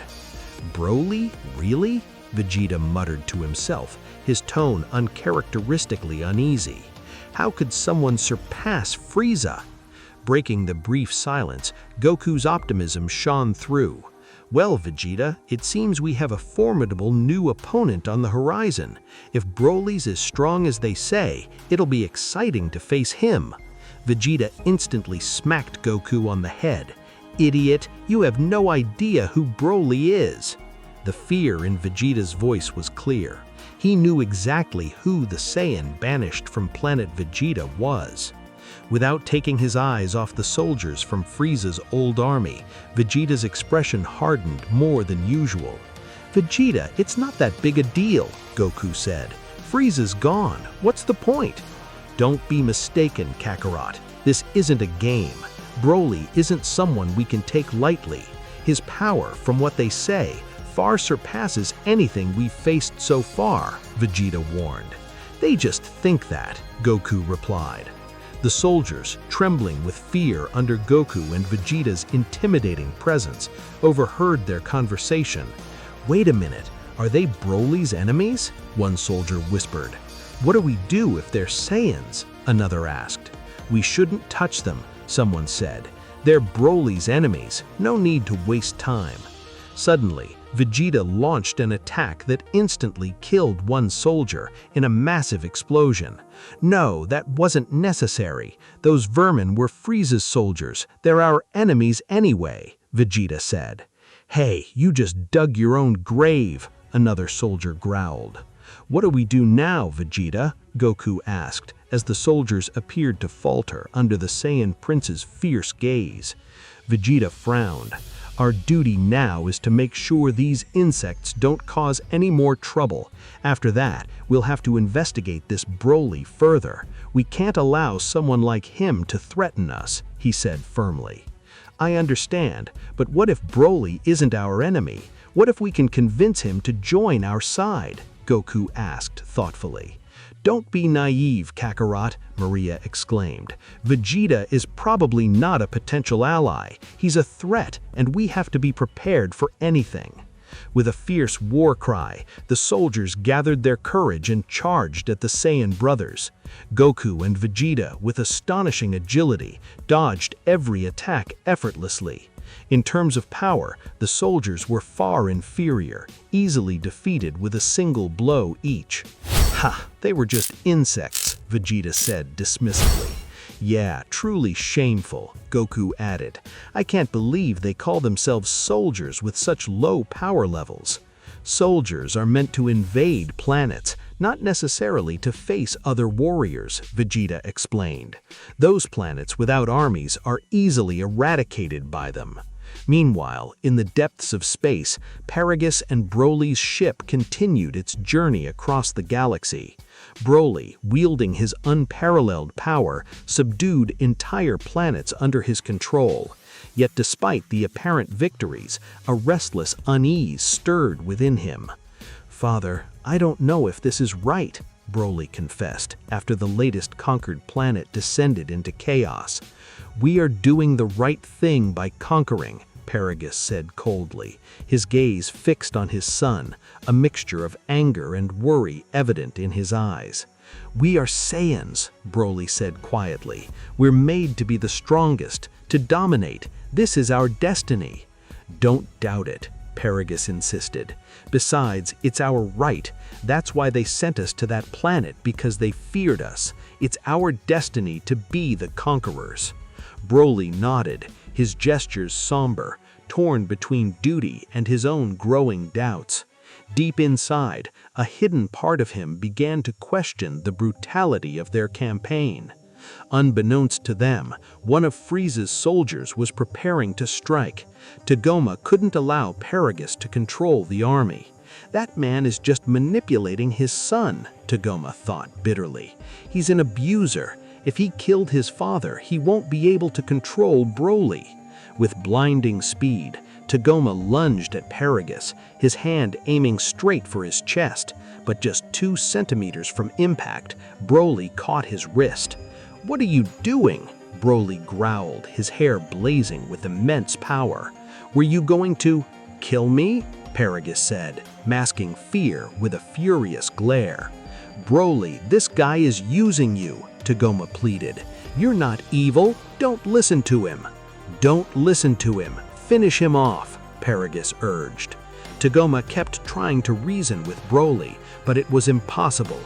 "Broly? Really?" Vegeta muttered to himself, his tone uncharacteristically uneasy. How could someone surpass Frieza? Breaking the brief silence, Goku's optimism shone through. "Well, Vegeta, it seems we have a formidable new opponent on the horizon. If Broly's as strong as they say, it'll be exciting to face him." Vegeta instantly smacked Goku on the head. "Idiot, you have no idea who Broly is." The fear in Vegeta's voice was clear. He knew exactly who the Saiyan banished from planet Vegeta was. Without taking his eyes off the soldiers from Frieza's old army, Vegeta's expression hardened more than usual. "Vegeta, it's not that big a deal," Goku said. "Frieza's gone. What's the point?" "Don't be mistaken, Kakarot. This isn't a game. Broly isn't someone we can take lightly. His power, from what they say, far surpasses anything we've faced so far," Vegeta warned. "They just think that," Goku replied. The soldiers, trembling with fear under Goku and Vegeta's intimidating presence, overheard their conversation. "Wait a minute, are they Broly's enemies?" one soldier whispered. "What do we do if they're Saiyans?" another asked. "We shouldn't touch them," someone said. "They're Broly's enemies, no need to waste time." Suddenly, Vegeta launched an attack that instantly killed one soldier in a massive explosion. "No, that wasn't necessary. Those vermin were Frieza's soldiers. They're our enemies anyway," Vegeta said. "Hey, you just dug your own grave," another soldier growled. "What do we do now, Vegeta?" Goku asked, as the soldiers appeared to falter under the Saiyan Prince's fierce gaze. Vegeta frowned. "Our duty now is to make sure these insects don't cause any more trouble. After that, we'll have to investigate this Broly further. We can't allow someone like him to threaten us," he said firmly. "I understand, but what if Broly isn't our enemy? What if we can convince him to join our side?" Goku asked thoughtfully. "Don't be naive, Kakarot," Maria exclaimed. "Vegeta is probably not a potential ally. He's a threat, and we have to be prepared for anything." With a fierce war cry, the soldiers gathered their courage and charged at the Saiyan brothers. Goku and Vegeta, with astonishing agility, dodged every attack effortlessly. In terms of power, the soldiers were far inferior, easily defeated with a single blow each. "Ha, they were just insects," Vegeta said dismissively. "Yeah, truly shameful," Goku added. "I can't believe they call themselves soldiers with such low power levels." "Soldiers are meant to invade planets, not necessarily to face other warriors," Vegeta explained. "Those planets without armies are easily eradicated by them." Meanwhile, in the depths of space, Paragus and Broly's ship continued its journey across the galaxy. Broly, wielding his unparalleled power, subdued entire planets under his control. Yet despite the apparent victories, a restless unease stirred within him. "Father, I don't know if this is right," Broly confessed after the latest conquered planet descended into chaos. "We are doing the right thing by conquering," Paragus said coldly, his gaze fixed on his son, a mixture of anger and worry evident in his eyes. "We are Saiyans," Broly said quietly. "We're made to be the strongest, to dominate. This is our destiny." "Don't doubt it," Paragus insisted. "Besides, it's our right. That's why they sent us to that planet, because they feared us. It's our destiny to be the conquerors." Broly nodded, his gestures somber, torn between duty and his own growing doubts. Deep inside, a hidden part of him began to question the brutality of their campaign. Unbeknownst to them, one of Frieza's soldiers was preparing to strike. Tagoma couldn't allow Paragus to control the army. That man is just manipulating his son, Tagoma thought bitterly. He's an abuser. If he killed his father, he won't be able to control Broly. With blinding speed, Tagoma lunged at Paragus, his hand aiming straight for his chest. But just 2 centimeters from impact, Broly caught his wrist. "What are you doing?" Broly growled, his hair blazing with immense power. "Were you going to kill me?" Paragus said, masking fear with a furious glare. "Broly, this guy is using you," Tagoma pleaded. "You're not evil. Don't listen to him." "Don't listen to him. Finish him off," Paragus urged. Tagoma kept trying to reason with Broly, but it was impossible.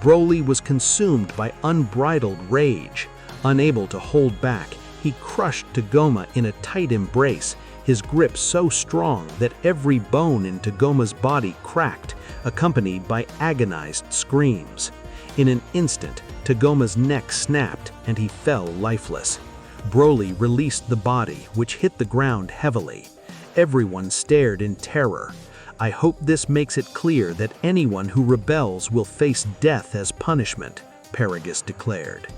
Broly was consumed by unbridled rage. Unable to hold back, he crushed Tagoma in a tight embrace, his grip so strong that every bone in Tagoma's body cracked, accompanied by agonized screams. In an instant, Tagoma's neck snapped and he fell lifeless. Broly released the body, which hit the ground heavily. Everyone stared in terror. "I hope this makes it clear that anyone who rebels will face death as punishment," Paragus declared.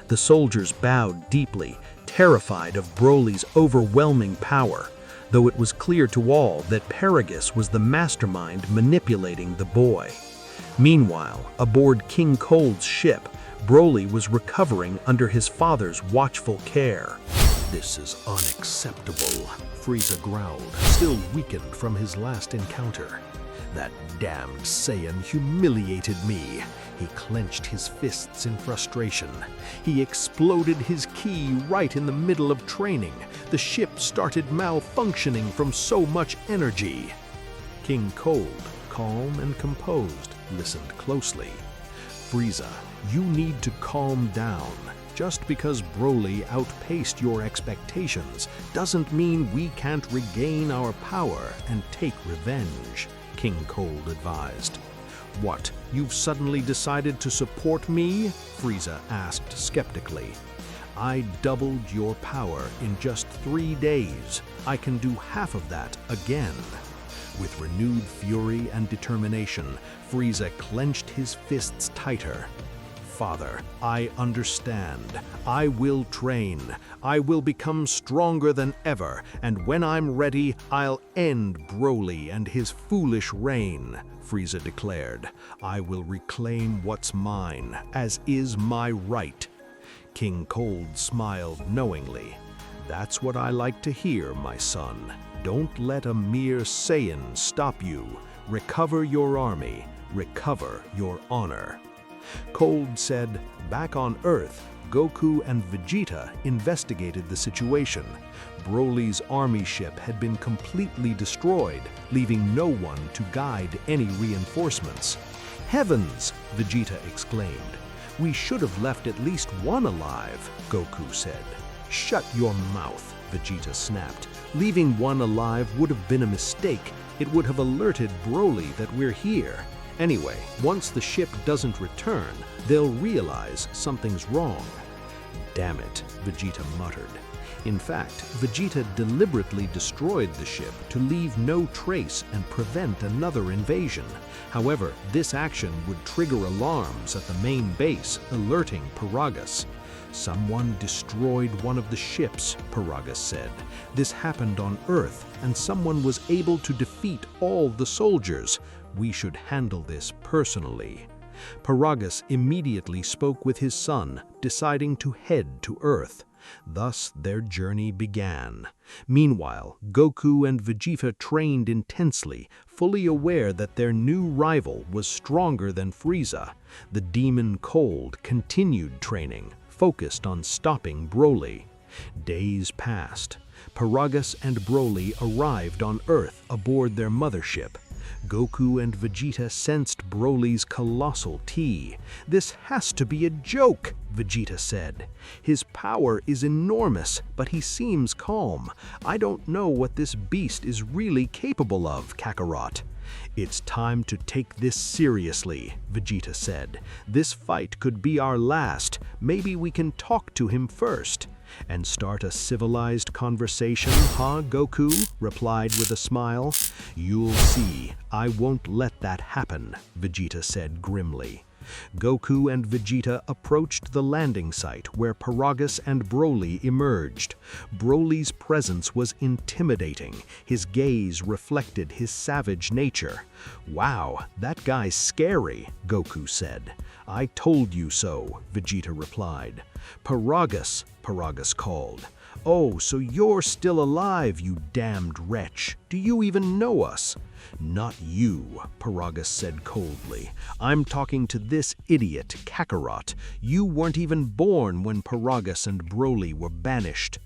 The soldiers bowed deeply, terrified of Broly's overwhelming power, though it was clear to all that Paragus was the mastermind manipulating the boy. Meanwhile, aboard King Cold's ship, Broly was recovering under his father's watchful care. "This is unacceptable," Frieza growled, still weakened from his last encounter. "That damned Saiyan humiliated me." He clenched his fists in frustration. He exploded his ki right in the middle of training. The ship started malfunctioning from so much energy. King Cold, calm and composed, listened closely. "Frieza, you need to calm down. Just because Broly outpaced your expectations doesn't mean we can't regain our power and take revenge," King Cold advised. "What, you've suddenly decided to support me?" Frieza asked skeptically. "I doubled your power in just 3 days. I can do half of that again." With renewed fury and determination, Frieza clenched his fists tighter. "Father, I understand. I will train. I will become stronger than ever, and when I'm ready, I'll end Broly and his foolish reign," Frieza declared. "I will reclaim what's mine, as is my right." King Cold smiled knowingly. "That's what I like to hear, my son. Don't let a mere Saiyan stop you. Recover your army. Recover your honor." Cold said, back on Earth, Goku and Vegeta investigated the situation. Broly's army ship had been completely destroyed, leaving no one to guide any reinforcements. "Heavens!" Vegeta exclaimed. "We should have left at least one alive," Goku said. "Shut your mouth," Vegeta snapped. "Leaving one alive would have been a mistake. It would have alerted Broly that we're here. Anyway, once the ship doesn't return, they'll realize something's wrong." "Damn it," Vegeta muttered. In fact, Vegeta deliberately destroyed the ship to leave no trace and prevent another invasion. However, this action would trigger alarms at the main base, alerting Paragus. "Someone destroyed one of the ships," Paragus said. "This happened on Earth, and someone was able to defeat all the soldiers. We should handle this personally." Paragus immediately spoke with his son, deciding to head to Earth. Thus their journey began. Meanwhile, Goku and Vegeta trained intensely, fully aware that their new rival was stronger than Frieza. The Demon Cold continued training, focused on stopping Broly. Days passed. Paragus and Broly arrived on Earth aboard their mothership. Goku and Vegeta sensed Broly's colossal ki. "This has to be a joke," Vegeta said. "His power is enormous, but he seems calm. I don't know what this beast is really capable of, Kakarot." "It's time to take this seriously," Vegeta said. "This fight could be our last. Maybe we can talk to him first." "And start a civilized conversation, huh, Goku?" replied with a smile. "You'll see, I won't let that happen," Vegeta said grimly. Goku and Vegeta approached the landing site where Paragus and Broly emerged. Broly's presence was intimidating. His gaze reflected his savage nature. "Wow, that guy's scary," Goku said. "I told you so," Vegeta replied. "Paragus," Paragus called. "Oh, so you're still alive, you damned wretch. Do you even know us?" "Not you," Paragus said coldly. "I'm talking to this idiot, Kakarot. You weren't even born when Paragus and Broly were banished."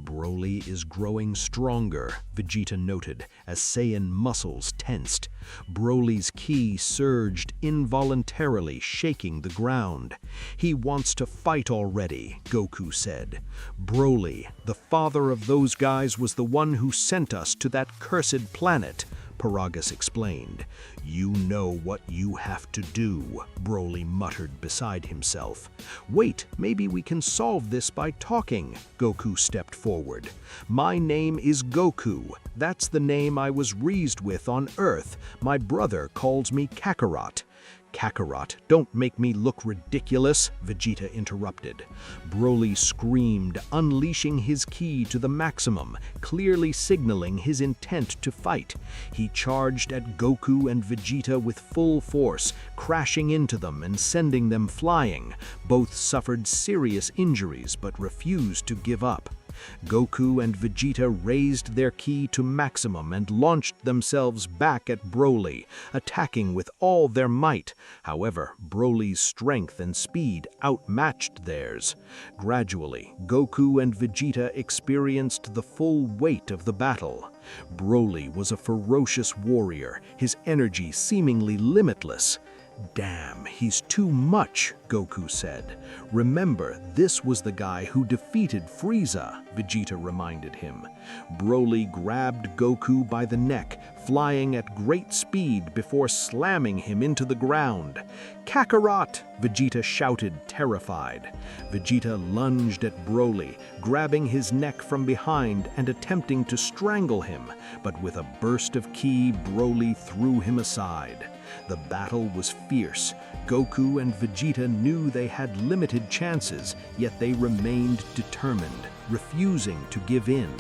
"Broly is growing stronger," Vegeta noted as Saiyan muscles tensed. Broly's ki surged involuntarily, shaking the ground. "He wants to fight already," Goku said. "Broly, the father of those guys, was the one who sent us to that cursed planet," Paragus explained. "You know what you have to do," Broly muttered beside himself. "Wait, maybe we can solve this by talking," Goku stepped forward. "My name is Goku. That's the name I was raised with on Earth. My brother calls me Kakarot." "Kakarot, don't make me look ridiculous," Vegeta interrupted. Broly screamed, unleashing his ki to the maximum, clearly signaling his intent to fight. He charged at Goku and Vegeta with full force, crashing into them and sending them flying. Both suffered serious injuries but refused to give up. Goku and Vegeta raised their ki to maximum and launched themselves back at Broly, attacking with all their might. However, Broly's strength and speed outmatched theirs. Gradually, Goku and Vegeta experienced the full weight of the battle. Broly was a ferocious warrior, his energy seemingly limitless. "Damn, he's too much," Goku said. "Remember, this was the guy who defeated Frieza," Vegeta reminded him. Broly grabbed Goku by the neck, flying at great speed before slamming him into the ground. "Kakarot!" Vegeta shouted, terrified. Vegeta lunged at Broly, grabbing his neck from behind and attempting to strangle him, but with a burst of ki, Broly threw him aside. The battle was fierce. Goku and Vegeta knew they had limited chances, yet they remained determined, refusing to give in.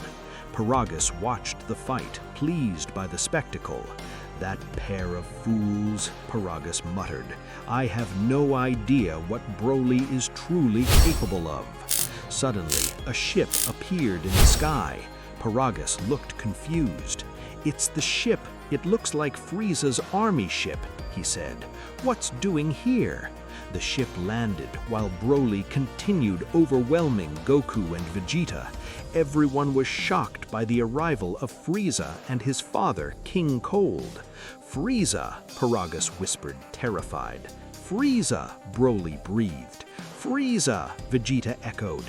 Paragus watched the fight, pleased by the spectacle. "That pair of fools," Paragus muttered. "I have no idea what Broly is truly capable of." Suddenly, a ship appeared in the sky. Paragus looked confused. "It's the ship. It looks like Frieza's army ship," he said. "What's doing here?" The ship landed while Broly continued overwhelming Goku and Vegeta. Everyone was shocked by the arrival of Frieza and his father, King Cold. "Frieza," Paragus whispered, terrified. "Frieza," Broly breathed. "Frieza," Vegeta echoed.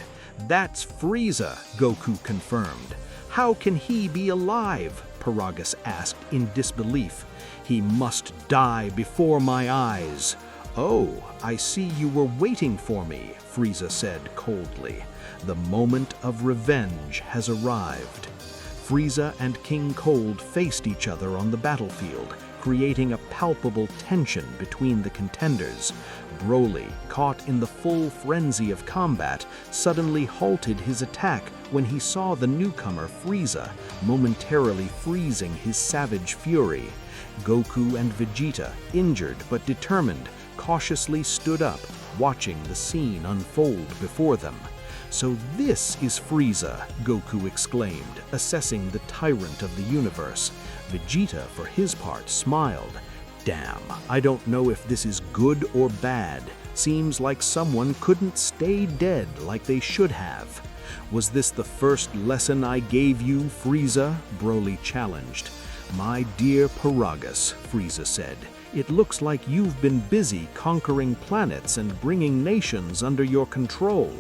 "That's Frieza," Goku confirmed. "How can he be alive?" Paragus asked in disbelief. "He must die before my eyes." "Oh, I see you were waiting for me," Frieza said coldly. "The moment of revenge has arrived." Frieza and King Cold faced each other on the battlefield, creating a palpable tension between the contenders. Broly, caught in the full frenzy of combat, suddenly halted his attack when he saw the newcomer Frieza, momentarily freezing his savage fury. Goku and Vegeta, injured but determined, cautiously stood up, watching the scene unfold before them. "So this is Frieza," Goku exclaimed, assessing the tyrant of the universe. Vegeta, for his part, smiled. "Damn, I don't know if this is good or bad. Seems like someone couldn't stay dead like they should have." "Was this the first lesson I gave you, Frieza?" Broly challenged. "My dear Paragus," Frieza said, "it looks like you've been busy conquering planets and bringing nations under your control.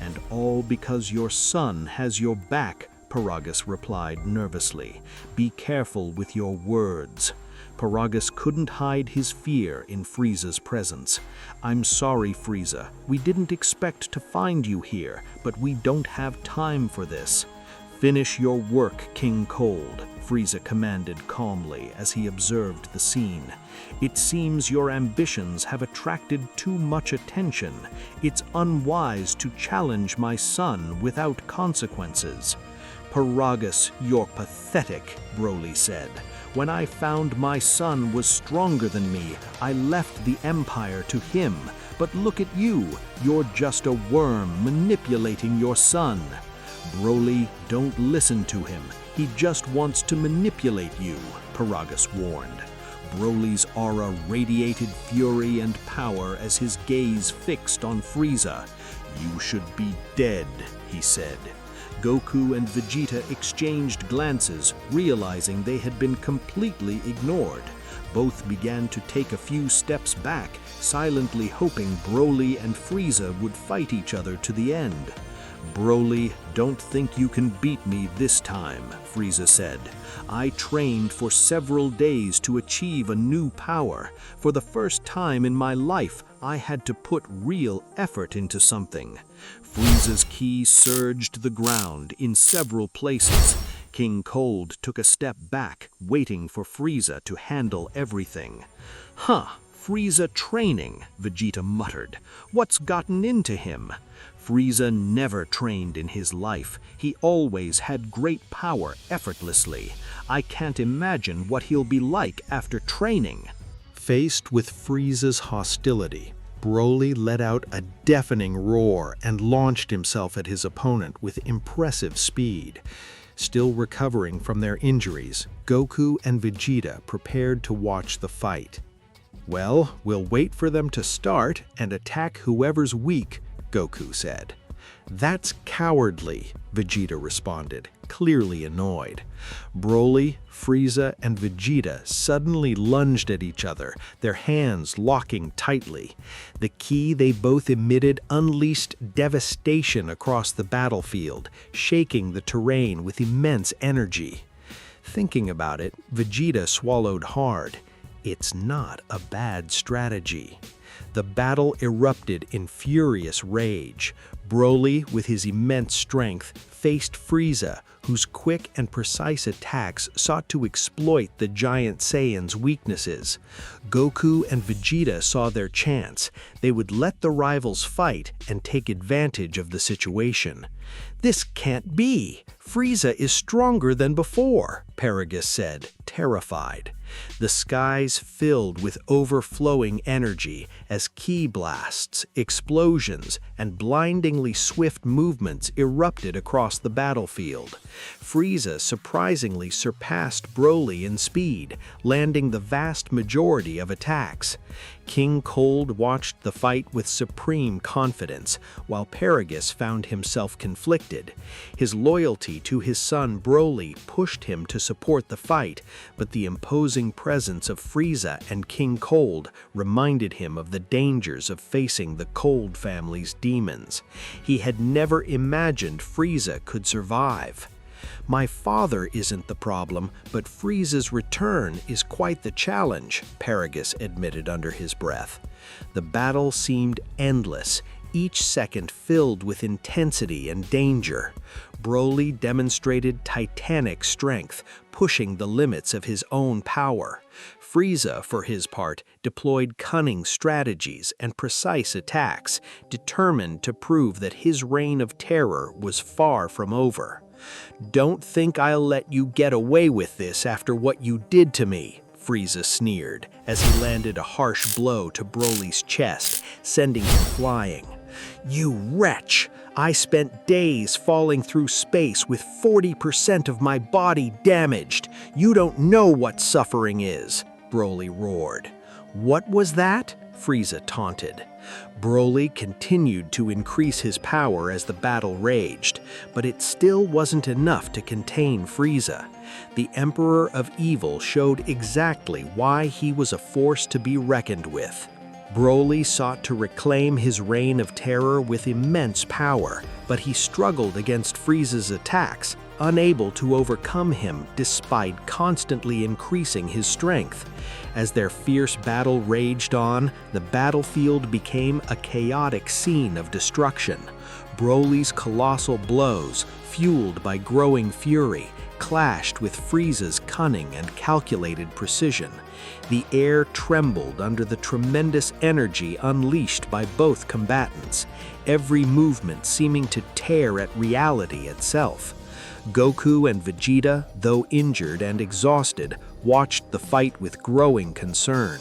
And all because your son has your back," Paragus replied nervously. "Be careful with your words." Paragus couldn't hide his fear in Frieza's presence. "I'm sorry, Frieza. We didn't expect to find you here, but we don't have time for this." "Finish your work, King Cold," Frieza commanded calmly as he observed the scene. "It seems your ambitions have attracted too much attention. It's unwise to challenge my son without consequences." "Paragus, you're pathetic," Broly said. "When I found my son was stronger than me, I left the Empire to him. But look at you, you're just a worm manipulating your son." "Broly, don't listen to him. He just wants to manipulate you," Paragus warned. Broly's aura radiated fury and power as his gaze fixed on Frieza. "You should be dead," he said. Goku and Vegeta exchanged glances, realizing they had been completely ignored. Both began to take a few steps back, silently hoping Broly and Frieza would fight each other to the end. "Broly, don't think you can beat me this time," Frieza said. "I trained for several days to achieve a new power. For the first time in my life, I had to put real effort into something." Frieza's ki surged the ground in several places. King Cold took a step back, waiting for Frieza to handle everything. "Huh, Frieza training," Vegeta muttered. "What's gotten into him?" Frieza never trained in his life. He always had great power effortlessly. I can't imagine what he'll be like after training. Faced with Frieza's hostility, Broly let out a deafening roar and launched himself at his opponent with impressive speed. Still recovering from their injuries, Goku and Vegeta prepared to watch the fight. "Well, we'll wait for them to start and attack whoever's weak," Goku said. "That's cowardly," Vegeta responded, clearly annoyed. Broly, Frieza, and Vegeta suddenly lunged at each other, their hands locking tightly. The ki they both emitted unleashed devastation across the battlefield, shaking the terrain with immense energy. Thinking about it, Vegeta swallowed hard. It's not a bad strategy. The battle erupted in furious rage. Broly, with his immense strength, faced Frieza, whose quick and precise attacks sought to exploit the giant Saiyan's weaknesses. Goku and Vegeta saw their chance. They would let the rivals fight and take advantage of the situation. "This can't be! Frieza is stronger than before," Paragus said, terrified. The skies filled with overflowing energy as ki blasts, explosions, and blindingly swift movements erupted across the battlefield. Frieza surprisingly surpassed Broly in speed, landing the vast majority of attacks. King Cold watched the fight with supreme confidence, while Paragus found himself conflicted. His loyalty to his son Broly pushed him to support the fight, but the imposing presence of Frieza and King Cold reminded him of the dangers of facing the Cold family's demons. He had never imagined Frieza could survive. "My father isn't the problem, but Frieza's return is quite the challenge," Paragus admitted under his breath. The battle seemed endless, each second filled with intensity and danger. Broly demonstrated titanic strength, pushing the limits of his own power. Frieza, for his part, deployed cunning strategies and precise attacks, determined to prove that his reign of terror was far from over. "Don't think I'll let you get away with this after what you did to me," Frieza sneered as he landed a harsh blow to Broly's chest, sending him flying. "You wretch! I spent days falling through space with 40% of my body damaged. You don't know what suffering is," Broly roared. "What was that?" Frieza taunted. Broly continued to increase his power as the battle raged, but it still wasn't enough to contain Frieza. The Emperor of Evil showed exactly why he was a force to be reckoned with. Broly sought to reclaim his reign of terror with immense power, but he struggled against Frieza's attacks, unable to overcome him despite constantly increasing his strength. As their fierce battle raged on, the battlefield became a chaotic scene of destruction. Broly's colossal blows, fueled by growing fury, clashed with Frieza's cunning and calculated precision. The air trembled under the tremendous energy unleashed by both combatants, every movement seeming to tear at reality itself. Goku and Vegeta, though injured and exhausted, watched the fight with growing concern.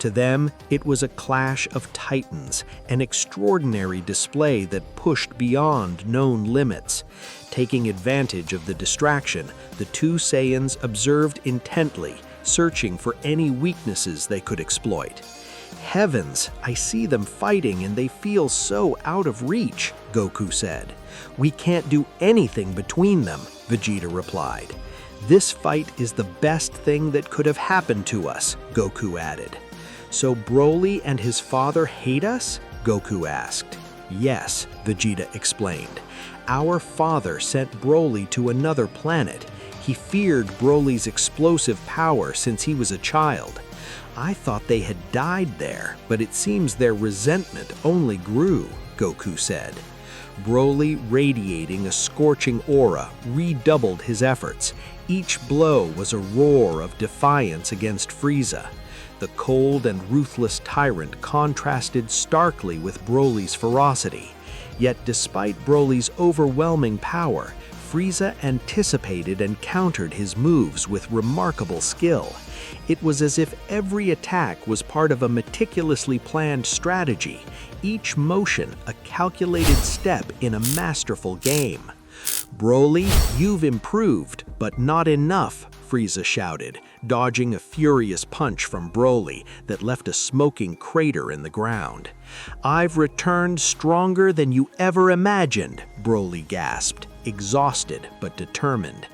To them, it was a clash of titans, an extraordinary display that pushed beyond known limits. Taking advantage of the distraction, the two Saiyans observed intently, searching for any weaknesses they could exploit. "Heavens, I see them fighting and they feel so out of reach," Goku said. "We can't do anything between them," Vegeta replied. "This fight is the best thing that could have happened to us," Goku added. "So Broly and his father hate us?" Goku asked. "Yes," Vegeta explained. "Our father sent Broly to another planet. He feared Broly's explosive power since he was a child. I thought they had died there, but it seems their resentment only grew," Goku said. Broly, radiating a scorching aura, redoubled his efforts. Each blow was a roar of defiance against Frieza. The cold and ruthless tyrant contrasted starkly with Broly's ferocity. Yet despite Broly's overwhelming power, Frieza anticipated and countered his moves with remarkable skill. It was as if every attack was part of a meticulously planned strategy, each motion a calculated step in a masterful game. "Broly, you've improved, but not enough," Frieza shouted, dodging a furious punch from Broly that left a smoking crater in the ground. "I've returned stronger than you ever imagined," Broly gasped, exhausted but determined.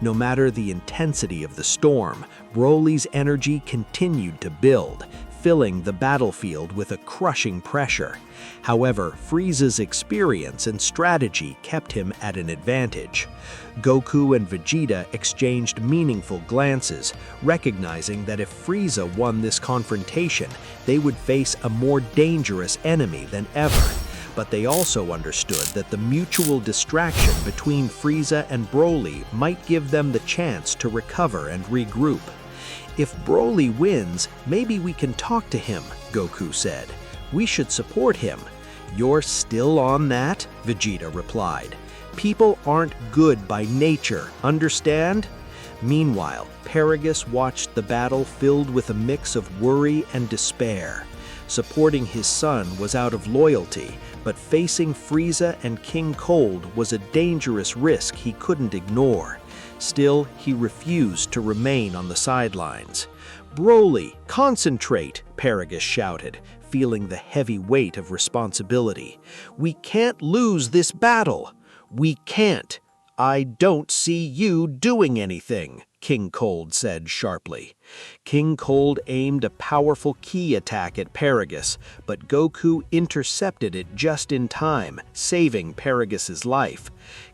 No matter the intensity of the storm, Broly's energy continued to build, filling the battlefield with a crushing pressure. However, Frieza's experience and strategy kept him at an advantage. Goku and Vegeta exchanged meaningful glances, recognizing that if Frieza won this confrontation, they would face a more dangerous enemy than ever. But they also understood that the mutual distraction between Frieza and Broly might give them the chance to recover and regroup. "If Broly wins, maybe we can talk to him," Goku said. "We should support him." "You're still on that?" Vegeta replied. "People aren't good by nature, understand?" Meanwhile, Paragus watched the battle filled with a mix of worry and despair. Supporting his son was out of loyalty, but facing Frieza and King Cold was a dangerous risk he couldn't ignore. Still, he refused to remain on the sidelines. "Broly, concentrate!" Paragus shouted, feeling the heavy weight of responsibility. "We can't lose this battle!" "We can't! I don't see you doing anything," King Cold said sharply. King Cold aimed a powerful ki attack at Paragus, but Goku intercepted it just in time, saving Paragus's life.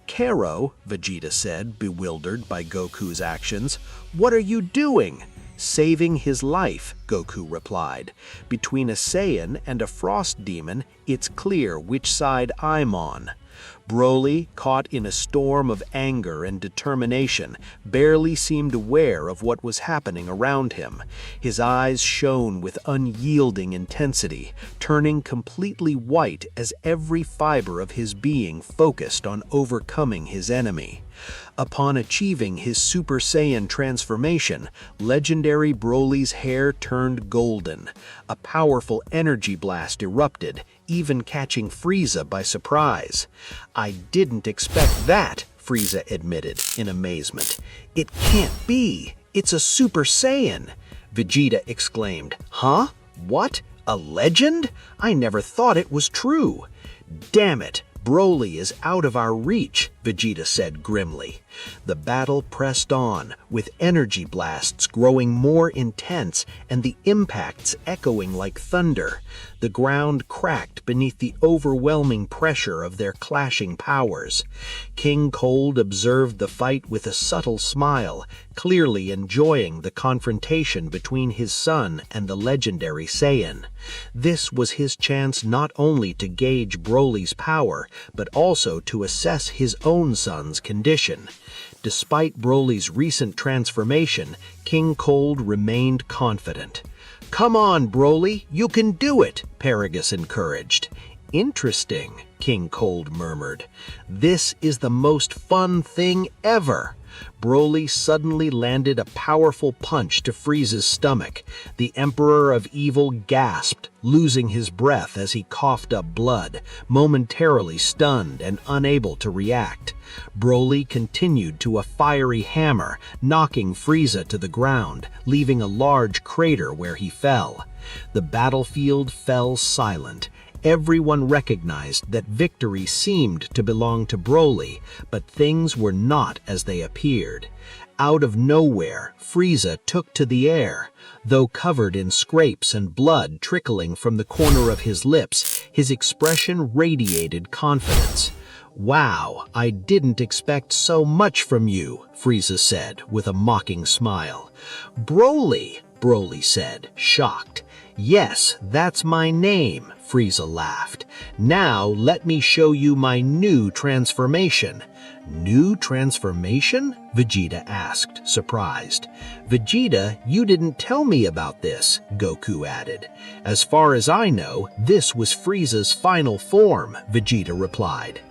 "Kero," Vegeta said, bewildered by Goku's actions, "what are you doing?" "Saving his life," Goku replied. "Between a Saiyan and a Frost Demon, it's clear which side I'm on." Broly, caught in a storm of anger and determination, barely seemed aware of what was happening around him. His eyes shone with unyielding intensity, turning completely white as every fiber of his being focused on overcoming his enemy. Upon achieving his Super Saiyan transformation, legendary Broly's hair turned golden. A powerful energy blast erupted, even catching Frieza by surprise. "I didn't expect that," Frieza admitted in amazement. "It can't be! It's a Super Saiyan!" Vegeta exclaimed. "Huh? What? A legend? I never thought it was true." "Damn it! Broly is out of our reach, Vegeta said grimly. The battle pressed on, with energy blasts growing more intense and the impacts echoing like thunder. The ground cracked beneath the overwhelming pressure of their clashing powers. King Cold observed the fight with a subtle smile, clearly enjoying the confrontation between his son and the legendary Saiyan. This was his chance not only to gauge Broly's power, but also to assess his own son's condition. Despite Broly's recent transformation, King Cold remained confident. "Come on, Broly, you can do it," Paragus encouraged. "Interesting," King Cold murmured. "This is the most fun thing ever." Broly suddenly landed a powerful punch to Frieza's stomach. The Emperor of Evil gasped, losing his breath as he coughed up blood, momentarily stunned and unable to react. Broly continued to a fiery hammer, knocking Frieza to the ground, leaving a large crater where he fell. The battlefield fell silent. Everyone recognized that victory seemed to belong to Broly, but things were not as they appeared. Out of nowhere, Frieza took to the air. Though covered in scrapes and blood trickling from the corner of his lips, his expression radiated confidence. "Wow, I didn't expect so much from you," Frieza said with a mocking smile. "Broly," Broly said, shocked. "Yes, that's my name," Frieza laughed. "Now let me show you my new transformation." "New transformation?" Vegeta asked, surprised. "Vegeta, you didn't tell me about this," Goku added. "As far as I know, this was Frieza's final form," Vegeta replied.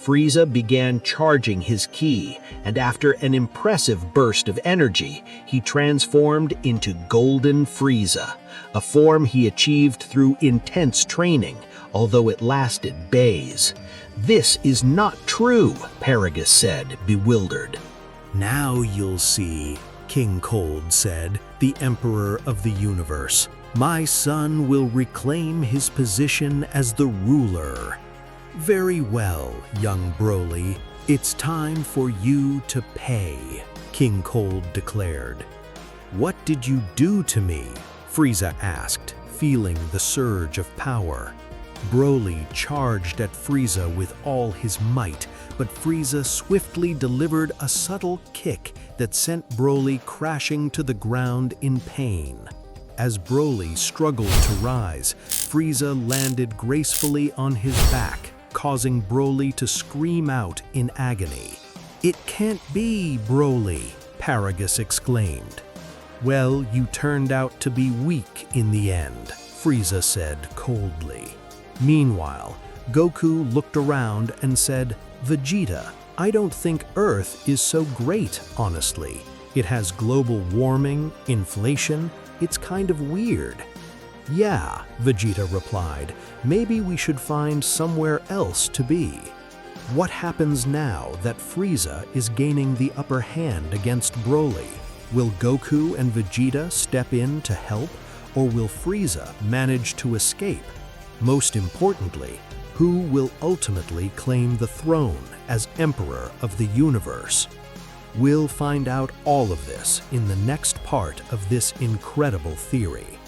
Frieza began charging his ki, and after an impressive burst of energy, he transformed into Golden Frieza, a form he achieved through intense training, although it lasted days. "This is not true," Paragus said, bewildered. Now you'll see, King Cold said, the Emperor of the Universe. "My son will reclaim his position as the ruler." "Very well, young Broly. It's time for you to pay," King Cold declared. "What did you do to me?" Frieza asked, feeling the surge of power. Broly charged at Frieza with all his might, but Frieza swiftly delivered a subtle kick that sent Broly crashing to the ground in pain. As Broly struggled to rise, Frieza landed gracefully on his back, causing Broly to scream out in agony. "It can't be, Broly," Paragus exclaimed. "Well, you turned out to be weak in the end," Frieza said coldly. Meanwhile, Goku looked around and said, "Vegeta, I don't think Earth is so great, honestly. It has global warming, inflation, it's kind of weird." "Yeah," Vegeta replied, "maybe we should find somewhere else to be." What happens now that Frieza is gaining the upper hand against Broly? Will Goku and Vegeta step in to help, or will Frieza manage to escape? Most importantly, who will ultimately claim the throne as Emperor of the Universe? We'll find out all of this in the next part of this incredible theory.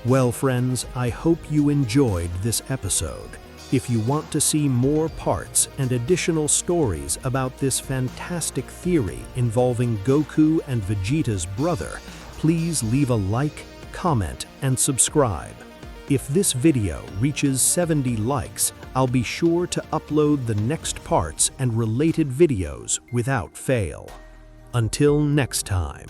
Well, friends, I hope you enjoyed this episode. If you want to see more parts and additional stories about this fantastic theory involving Goku and Vegeta's brother, please leave a like, comment, and subscribe. If this video reaches 70 likes, I'll be sure to upload the next parts and related videos without fail. Until next time.